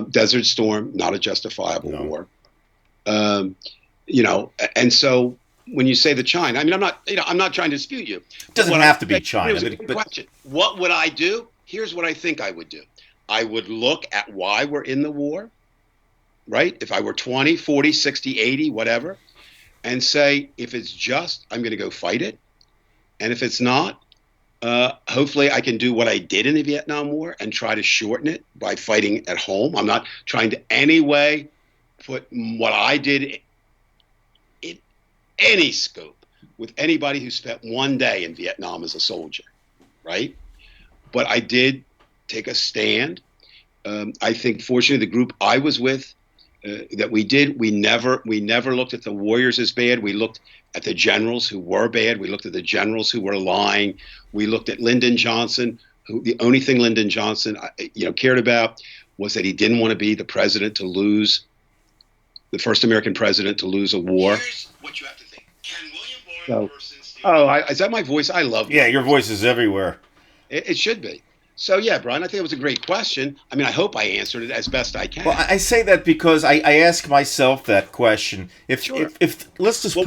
Desert Storm, not a justifiable war. And so when you say the China, I mean, I'm not trying to dispute you. It doesn't have to be China. But question. What would I do? Here's what I think I would do. I would look at why we're in the war, right? If I were 20, 40, 60, 80, whatever, and say, if it's just, I'm going to go fight it. And if it's not, hopefully I can do what I did in the Vietnam War and try to shorten it by fighting at home. I'm not trying to any way put what I did in any scope with anybody who spent one day in Vietnam as a soldier, right? But I did take a stand. I think, fortunately, the group I was with, that we never looked at the warriors as bad. We looked at the generals who were bad. We looked at the generals who were lying. We looked at Lyndon Johnson, who the only thing Lyndon Johnson, cared about was that he didn't want to be the president to lose, the first American president to lose a war. Here's what you have to think. Can William Barr is that my voice? I love Yeah, your voice is everywhere. It should be. So, yeah, Brian, I think it was a great question. I mean, I hope I answered it as best I can. Well, I say that because I ask myself that question. If let's just what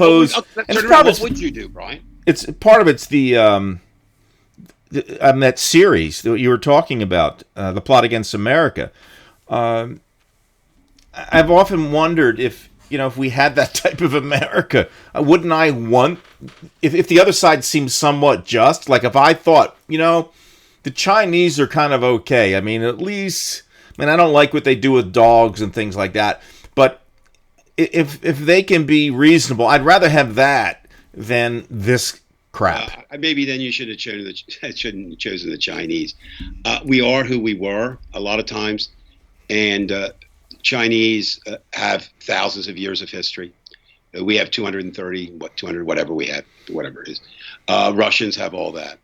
would you do, Brian? It's part of it's the that series that you were talking about, The Plot Against America. I've often wondered if we had that type of America, wouldn't I want, if the other side seems somewhat just, like if I thought, the Chinese are kind of okay. I mean, at least, I don't like what they do with dogs and things like that. But if they can be reasonable, I'd rather have that than this crap. Maybe then you should have chosen the Chinese. We are who we were a lot of times, and Chinese have thousands of years of history. We have 230, 200, whatever we have, whatever it is. Russians have all that.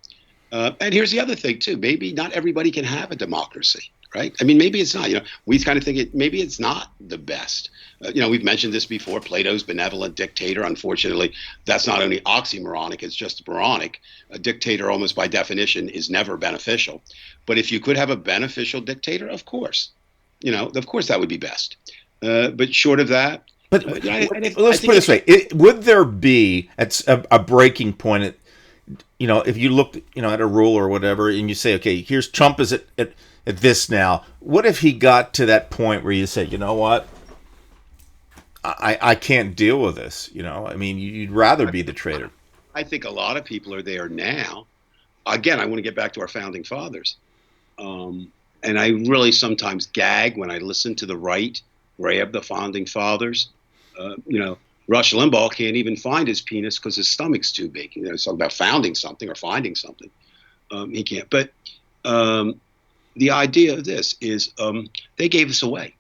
And here's the other thing, too. Maybe not everybody can have a democracy, right? I mean, maybe it's not. We kind of think maybe it's not the best. We've mentioned this before, Plato's benevolent dictator. Unfortunately, that's not only oxymoronic, it's just moronic. A dictator, almost by definition, is never beneficial. But if you could have a beneficial dictator, of course, of course that would be best. But short of that, but let's put it this way: would there be a breaking point at, if you looked, at a rule or whatever, and you say, okay, here's Trump is at this now. What if he got to that point where you say, you know what, I can't deal with this. You'd rather be the traitor. I think a lot of people are there now. Again, I want to get back to our founding fathers. And I really sometimes gag when I listen to the right grab the founding fathers. Rush Limbaugh can't even find his penis because his stomach's too big. It's all about founding something or finding something. He can't. But the idea of this is they gave us away.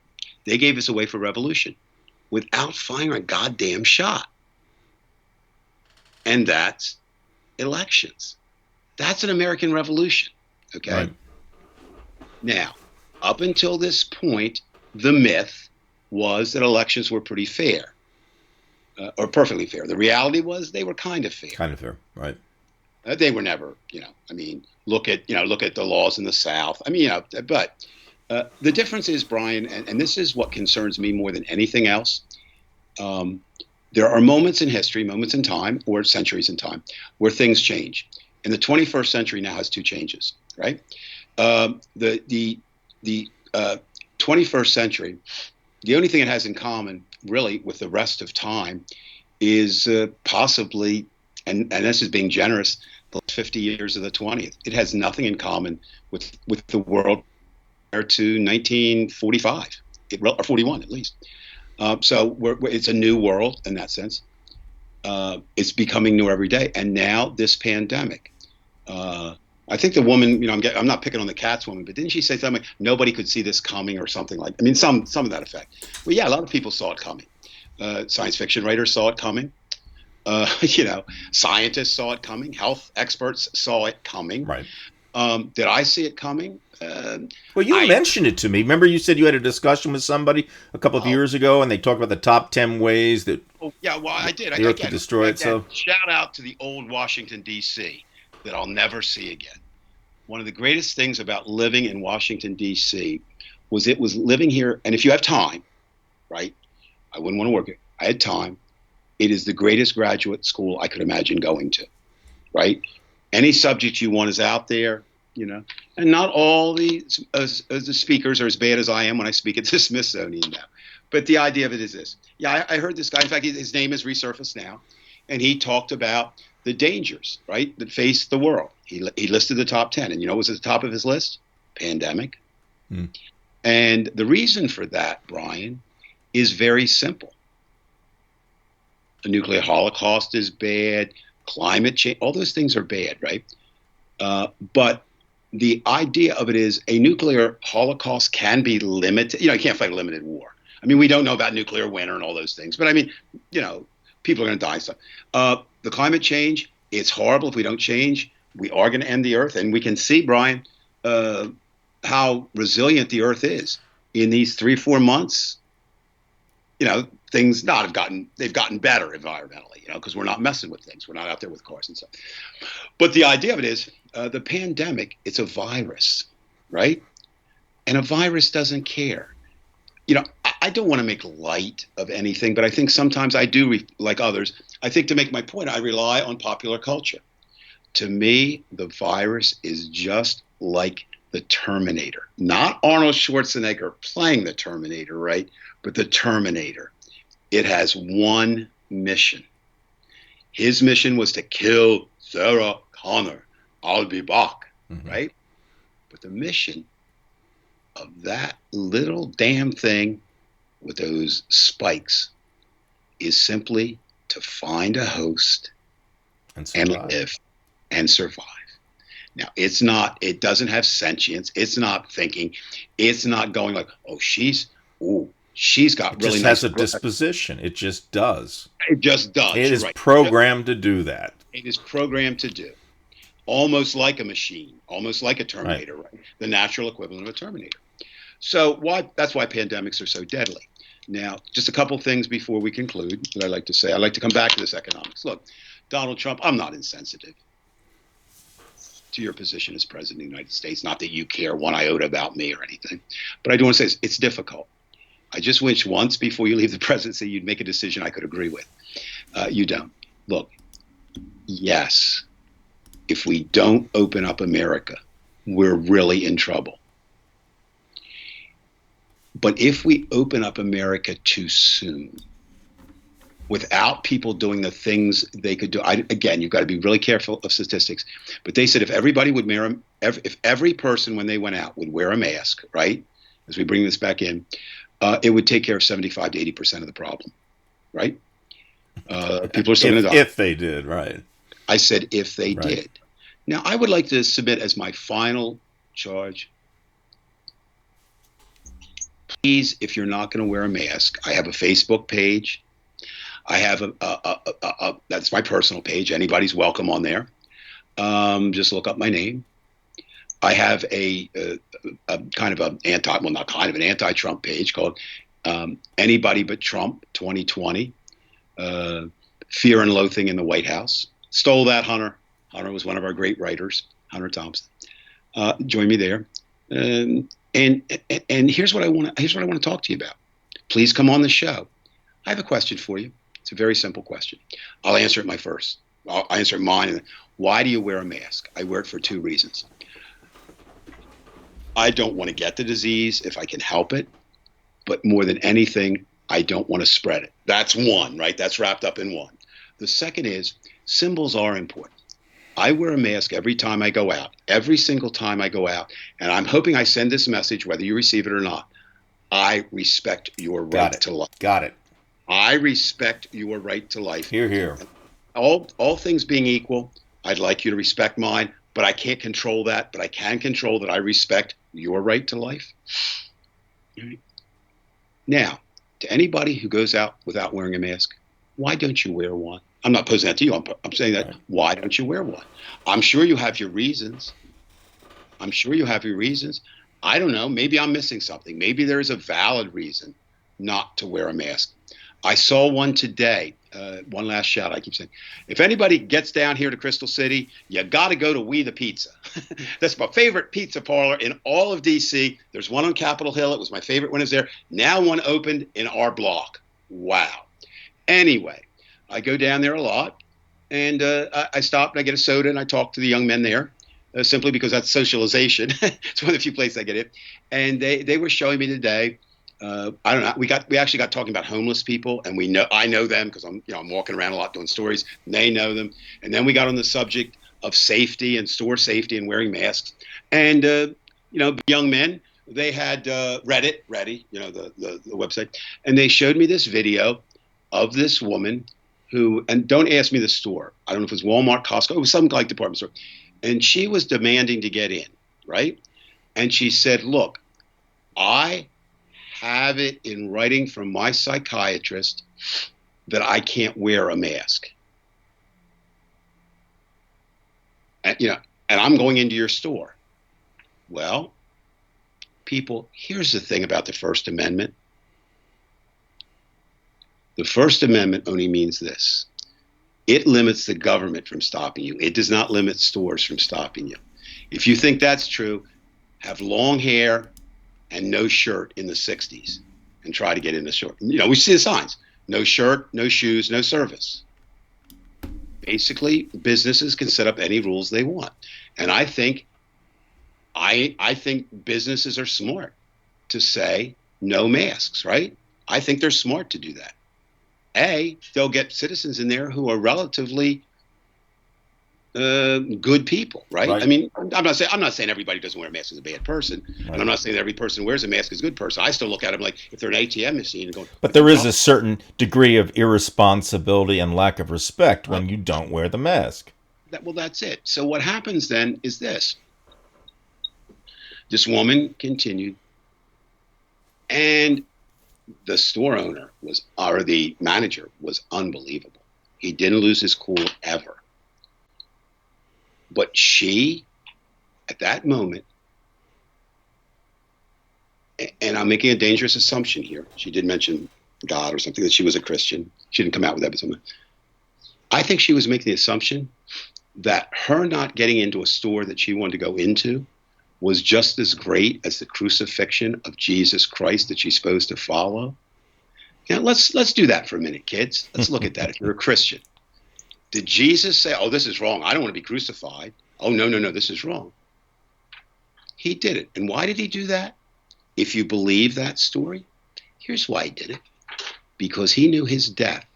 They gave us away for revolution without firing a goddamn shot. And that's elections. That's an American revolution. Okay. Right. Now, up until this point, the myth was that elections were pretty fair, or perfectly fair. The reality was they were kind of fair. Kind of fair, right? They were never, I mean, look at the laws in the South. I mean, but the difference is, Brian, and this is what concerns me more than anything else. There are moments in history, moments in time, or centuries in time, where things change. And the 21st century now has two changes, right? The 21st century, the only thing it has in common, really, with the rest of time, is possibly, and this is being generous, the 50 years of the 20th. It has nothing in common with the world prior to 1945, or 41 at least. So it's a new world in that sense. It's becoming new every day. And now this pandemic. I think the woman, I'm not picking on the Cats woman, but didn't she say something like, nobody could see this coming or something like, I mean, some of that effect. Well, yeah, a lot of people saw it coming. Science fiction writers saw it coming. Scientists saw it coming. Health experts saw it coming. Right. Did I see it coming? Well, you mentioned it to me. Remember, you said you had a discussion with somebody a couple of years ago, and they talked about the top 10 ways that yeah, well, I did. the Earth could destroy itself. Shout out to the old Washington, D.C. that I'll never see again. One of the greatest things about living in Washington, D.C. was it was living here, and if you have time, right, I wouldn't want to work here. I had time. It is the greatest graduate school I could imagine going to, right? Any subject you want is out there, and not all the speakers are as bad as I am when I speak at the Smithsonian now. But the idea of it is this. Yeah, I heard this guy. In fact, his name has resurfaced now, and he talked about the dangers, right, that face the world. He listed the top 10, and what was at the top of his list? Pandemic. And the reason for that, Brian, is very simple. A nuclear holocaust is bad. Climate change, all those things are bad, right? But the idea of it is a nuclear holocaust can be limited. You can't fight a limited war. I mean, we don't know about nuclear winter and all those things. But I mean, people are going to die and stuff. The climate change, it's horrible if we don't change. We are going to end the Earth. And we can see, Brian, how resilient the Earth is in these 3-4 months. Things they've gotten better environmentally, because we're not messing with things. We're not out there with cars and stuff. But the idea of it is the pandemic, it's a virus, right? And a virus doesn't care. I don't want to make light of anything, but I think sometimes I do, like others, I think to make my point, I rely on popular culture. To me, the virus is just like the Terminator. Not Arnold Schwarzenegger playing the Terminator, right? But the Terminator. It has one mission. His mission was to kill Sarah Connor. I'll be back, right? But the mission of that little damn thing with those spikes is simply to find a host and live and survive. Now, it doesn't have sentience. It's not thinking. It's not going like, she's got really nice. It just has a disposition. It just does. It just does. It is programmed to do that. It is programmed to do. Almost like a machine, almost like a Terminator, right? The natural equivalent of a Terminator. So that's why pandemics are so deadly. Now, just a couple things before we conclude that I'd like to say. I'd like to come back to this economics. Look, Donald Trump, I'm not insensitive to your position as president of the United States. Not that you care one iota about me or anything. But I do want to say it's difficult. I just wish once before you leave the presidency, you'd make a decision I could agree with. You don't. Look, yes, if we don't open up America, we're really in trouble. But if we open up America too soon, without people doing the things they could do, again, you've got to be really careful of statistics. But they said if everybody would if every person when they went out would wear a mask, right, as we bring this back in, it would take care of 75 to 80% of the problem, right? People are still going to die. If they did, right. I said if they did. Now, I would like to submit as my final charge, if you're not going to wear a mask, I have a Facebook page. I have that's my personal page. Anybody's welcome on there. Just look up my name. I have a kind of an an anti-Trump page called Anybody But Trump 2020. Fear and Loathing in the White House. Stole that, Hunter. Hunter was one of our great writers, Hunter Thompson. Join me there. And here's what I want to talk to you about. Please come on the show. I have a question for you. It's a very simple question. I'll answer it I'll answer mine. Why do you wear a mask? I wear it for 2 reasons. I don't want to get the disease if I can help it, but more than anything, I don't want to spread it. That's one, right? That's wrapped up in one. The second is symbols are important. I wear a mask every time I go out, every single time I go out, and I'm hoping I send this message, whether you receive it or not. I respect your right to life. Got it. I respect your right to life. Hear, hear. All things being equal, I'd like you to respect mine, but I can't control that. But I can control that I respect your right to life. Right. Now, to anybody who goes out without wearing a mask, why don't you wear one? I'm not posing that to you. I'm saying that. Right. Why don't you wear one? I'm sure you have your reasons. I don't know. Maybe I'm missing something. Maybe there is a valid reason not to wear a mask. I saw one today. One last shout. I keep saying, if anybody gets down here to Crystal City, you got to go to We the Pizza. That's my favorite pizza parlor in all of D.C. There's one on Capitol Hill. It was my favorite when it was there. Now one opened in our block. Wow. Anyway, I go down there a lot, and I stop and I get a soda and I talk to the young men there, simply because that's socialization. It's one of the few places I get it. And they were showing me today. I don't know. We actually got talking about homeless people, and I know them because I'm walking around a lot doing stories. And they know them, and then we got on the subject of safety and store safety and wearing masks. And young men, they had Reddit, the website, and they showed me this video of this woman who, and don't ask me the store. I don't know if it was Walmart, Costco, it was some like department store, and she was demanding to get in, right? And she said, "Look, I have it in writing from my psychiatrist that I can't wear a mask. And I'm going into your store." Well, people, here's the thing about the First Amendment. The First Amendment only means this. It limits the government from stopping you. It does not limit stores from stopping you. If you think that's true, have long hair and no shirt in the 60s and try to get in the store. We see the signs. No shirt, no shoes, no service. Basically, businesses can set up any rules they want. And I think businesses are smart to say no masks, right? I think they're smart to do that. They'll get citizens in there who are relatively good people, right? I mean, I'm not saying everybody who doesn't wear a mask is a bad person, and I'm not saying that every person who wears a mask is a good person. I still look at them like if they're an ATM machine and going. But there is a certain degree of irresponsibility and lack of respect when you don't wear the mask. That's it. So what happens then is this. This woman continued, and the store owner or the manager was unbelievable. He didn't lose his cool ever. But she, at that moment, and I'm making a dangerous assumption here. She did mention God or something, that she was a Christian. She didn't come out with that, but something. I think she was making the assumption that her not getting into a store that she wanted to go into was just as great as the crucifixion of Jesus Christ that she's supposed to follow. Let's do that for a minute, kids. Let's look at that. If you're a Christian, did Jesus say, "Oh, this is wrong. I don't want to be crucified"? Oh, no, this is wrong. He did it. And why did he do that? If you believe that story, here's why he did it. Because he knew his death.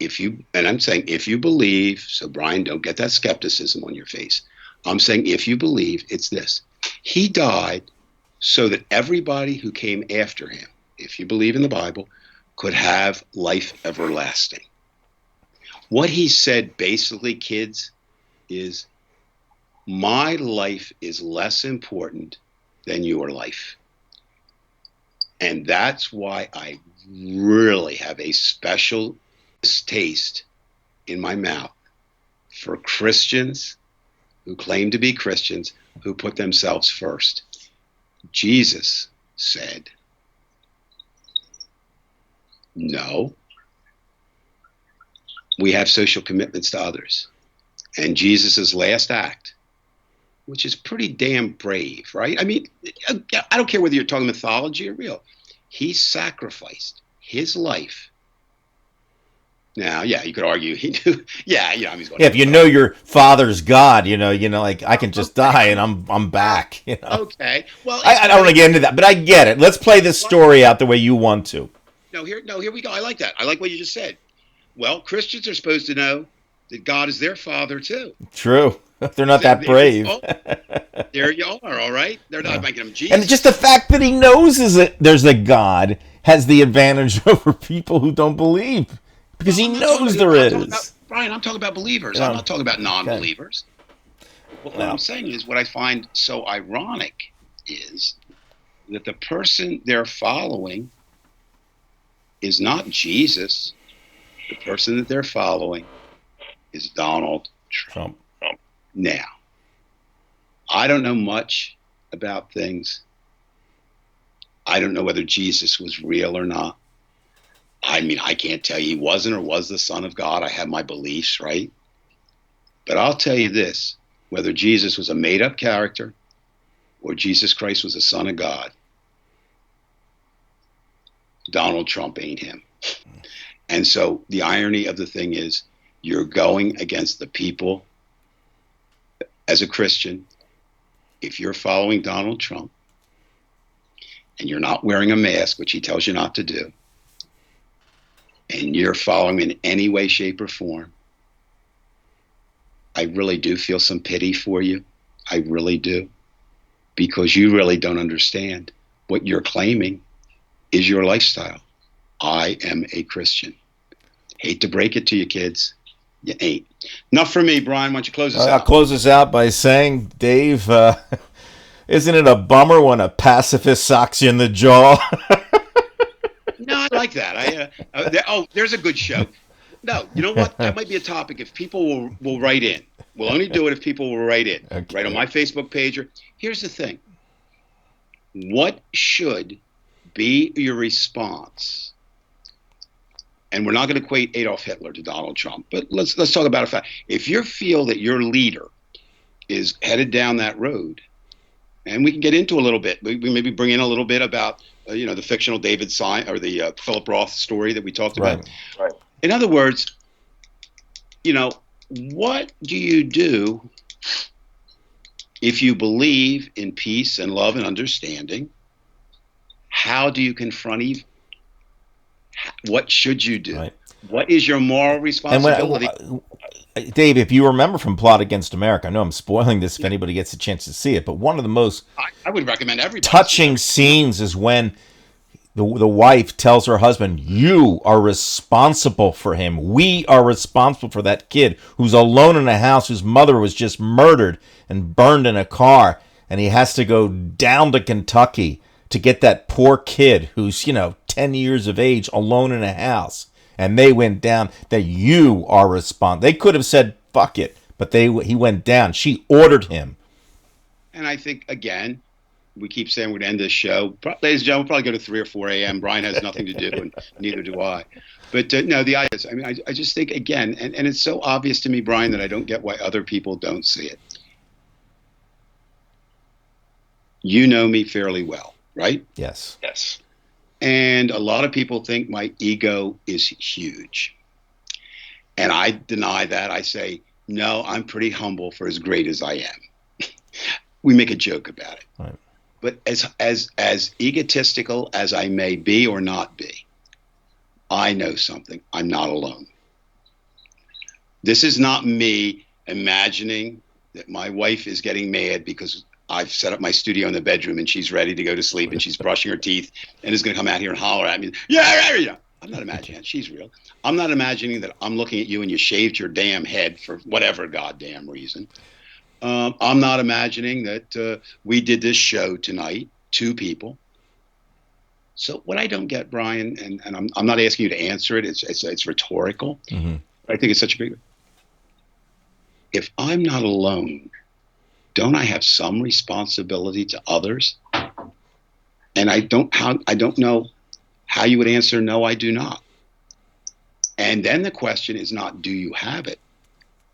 And I'm saying if you believe, so Brian, don't get that skepticism on your face. I'm saying if you believe, it's this. He died so that everybody who came after him, if you believe in the Bible, could have life everlasting. What he said basically, kids, is my life is less important than your life. And that's why I really have a special taste in my mouth for Christians who claim to be Christians who put themselves first. Jesus said, no, we have social commitments to others. And Jesus' last act, which is pretty damn brave, right? I mean, I don't care whether you're talking mythology or real. He sacrificed his life. Now, yeah, you could argue he knew. Yeah, you know, he's going. Yeah, if you know your father's God, like I can just die and I'm back. Okay. Well, I don't want to get into that, but I get it. Let's play this story out the way you want to. No, here we go. I like that. I like what you just said. Well, Christians are supposed to know that God is their father too. True. They're not that brave. There you are, all right? They're not making him Jesus. And just the fact that he knows there's a God has the advantage over people who don't believe. Because he knows there is. Brian, I'm talking about believers. I'm not talking about non-believers. Okay. What I'm saying is what I find so ironic is that the person they're following is not Jesus. The person that they're following is Donald Trump. Now, I don't know much about things. I don't know whether Jesus was real or not. I mean, I can't tell you he wasn't or was the Son of God. I have my beliefs, right? But I'll tell you this, whether Jesus was a made-up character or Jesus Christ was the Son of God, Donald Trump ain't him. And so the irony of the thing is you're going against the people as a Christian. If you're following Donald Trump and you're not wearing a mask, which he tells you not to do, and you're following in any way, shape, or form, I really do feel some pity for you. I really do. Because you really don't understand what you're claiming is your lifestyle. I am a Christian. Hate to break it to you, kids. You ain't. Enough for me, Brian. Why don't you close this out? I'll close this out by saying, Dave, isn't it a bummer when a pacifist socks you in the jaw? No, I like that. There's a good show. No, you know what? That might be a topic if people will write in. We'll only do it if people will write in. Okay. Right on my Facebook page. Here's the thing. What should be your response? And we're not going to equate Adolf Hitler to Donald Trump, but let's talk about a fact. If you feel that your leader is headed down that road, and we can get into a little bit, we maybe bring in a little bit about the fictional David Simon or the Philip Roth story that we talked about. Right. In other words, what do you do if you believe in peace and love and understanding? How do you confront evil? What should you do? Right. What is your moral responsibility? Dave, if you remember from Plot Against America, I know I'm spoiling this if anybody gets a chance to see it, but one of the most I would recommend everybody touching scenes is when the wife tells her husband, you are responsible for him. We are responsible for that kid who's alone in a house whose mother was just murdered and burned in a car, and he has to go down to Kentucky to get that poor kid who's, 10 years of age alone in a house. And they went down, that you are responsible. They could have said, fuck it, but he went down. She ordered him. And I think, again, we keep saying we're going to end this show. Ladies and gentlemen, we'll probably go to 3 or 4 a.m. Brian has nothing to do, and neither do I. But no, the idea is, I just think, again, and it's so obvious to me, Brian, that I don't get why other people don't see it. You know me fairly well, right? Yes. And a lot of people think my ego is huge. And I deny that. I say, no, I'm pretty humble for as great as I am. We make a joke about it. Right. But as egotistical as I may be or not be, I know something. I'm not alone. This is not me imagining that my wife is getting mad because I've set up my studio in the bedroom and she's ready to go to sleep and she's brushing her teeth and is going to come out here and holler at me. Yeah. I'm not imagining that. She's real. I'm not imagining that I'm looking at you and you shaved your damn head for whatever goddamn reason. I'm not imagining that we did this show tonight, 2 people, So what I don't get, Brian, and I'm not asking you to answer it. It's rhetorical. Mm-hmm. But I think it's such a big. If I'm not alone, don't I have some responsibility to others? And I don't know how you would answer. No, I do not. And then the question is not, do you have it?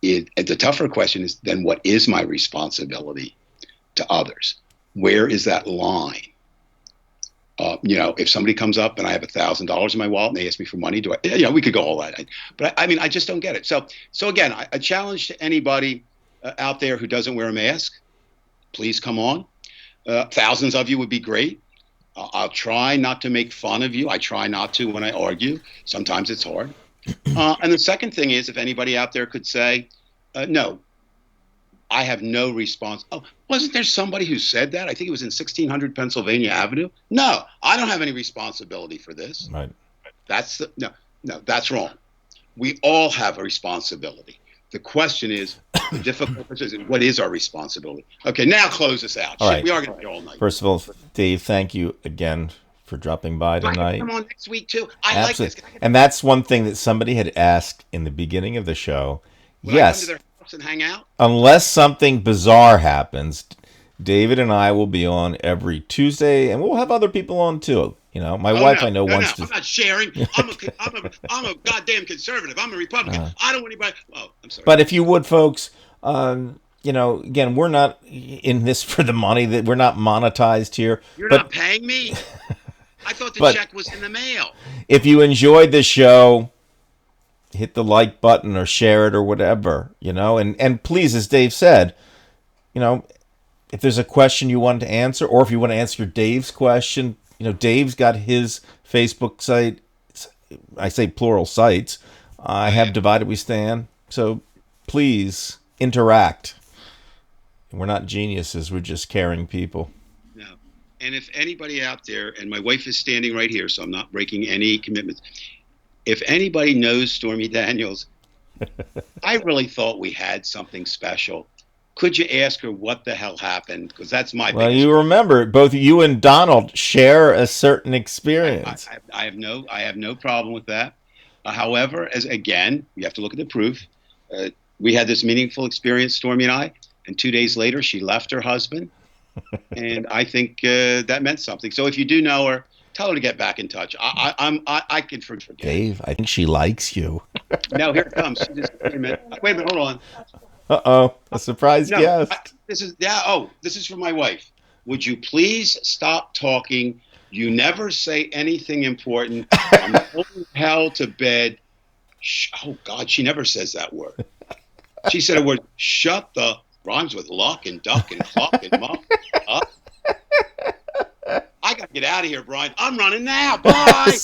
The tougher question is then, what is my responsibility to others? Where is that line? If somebody comes up and I have $1,000 in my wallet and they ask me for money, we could go all that. But I just don't get it. So again, a challenge to anybody out there who doesn't wear a mask, please come on. Thousands of you would be great. I'll try not to make fun of you. I try not to when I argue. Sometimes it's hard. And the second thing is, if anybody out there could say, no, I have no response. Oh, wasn't there somebody who said that? I think it was in 1600 Pennsylvania Avenue. No, I don't have any responsibility for this. Right. No, that's wrong. We all have a responsibility. The question is, the difficult question is, what is our responsibility? Okay, now close us out. All right. We are going to be all night. First of all, Dave, thank you again for dropping by tonight. Come on next week too. I Absolutely. like this. And that's one thing that somebody had asked in the beginning of the show. Will Yes. I come to their house and hang out? Unless something bizarre happens, David and I will be on every Tuesday, and we'll have other people on too. My wife I know wants to. I'm not sharing. I'm a goddamn conservative. I'm a Republican. I don't want anybody. Oh, I'm sorry. But if you would, folks, again, we're not in this for the money. That we're not monetized here. You're not paying me. I thought the check was in the mail. If you enjoyed the show, hit the like button or share it or whatever, and please, as Dave said, if there's a question you want to answer, or if you want to answer Dave's question, Dave's got his Facebook site. I say plural sites. I have Divided We Stand. So please interact. We're not geniuses. We're just caring people. No. And if anybody out there, and my wife is standing right here, so I'm not breaking any commitments. If anybody knows Stormy Daniels, I really thought we had something special. Could you ask her what the hell happened? Because that's my Well, biggest. you remember, both you and Donald share a certain experience. I have no problem with that. However, again, we have to look at the proof. We had this meaningful experience, Stormy and I, and 2 days later, she left her husband, and I think that meant something. So if you do know her, tell her to get back in touch. I can forget. Dave, I think she likes you. Now here it comes. Wait a minute, hold on. Uh-oh, a surprise guest. This is from my wife. Would you please stop talking? You never say anything important. I'm going hell to bed. Oh, God, she never says that word. She said a word, shut the, rhymes with luck and duck and cluck and muck up. I got to get out of here, Brian. I'm running now. Bye.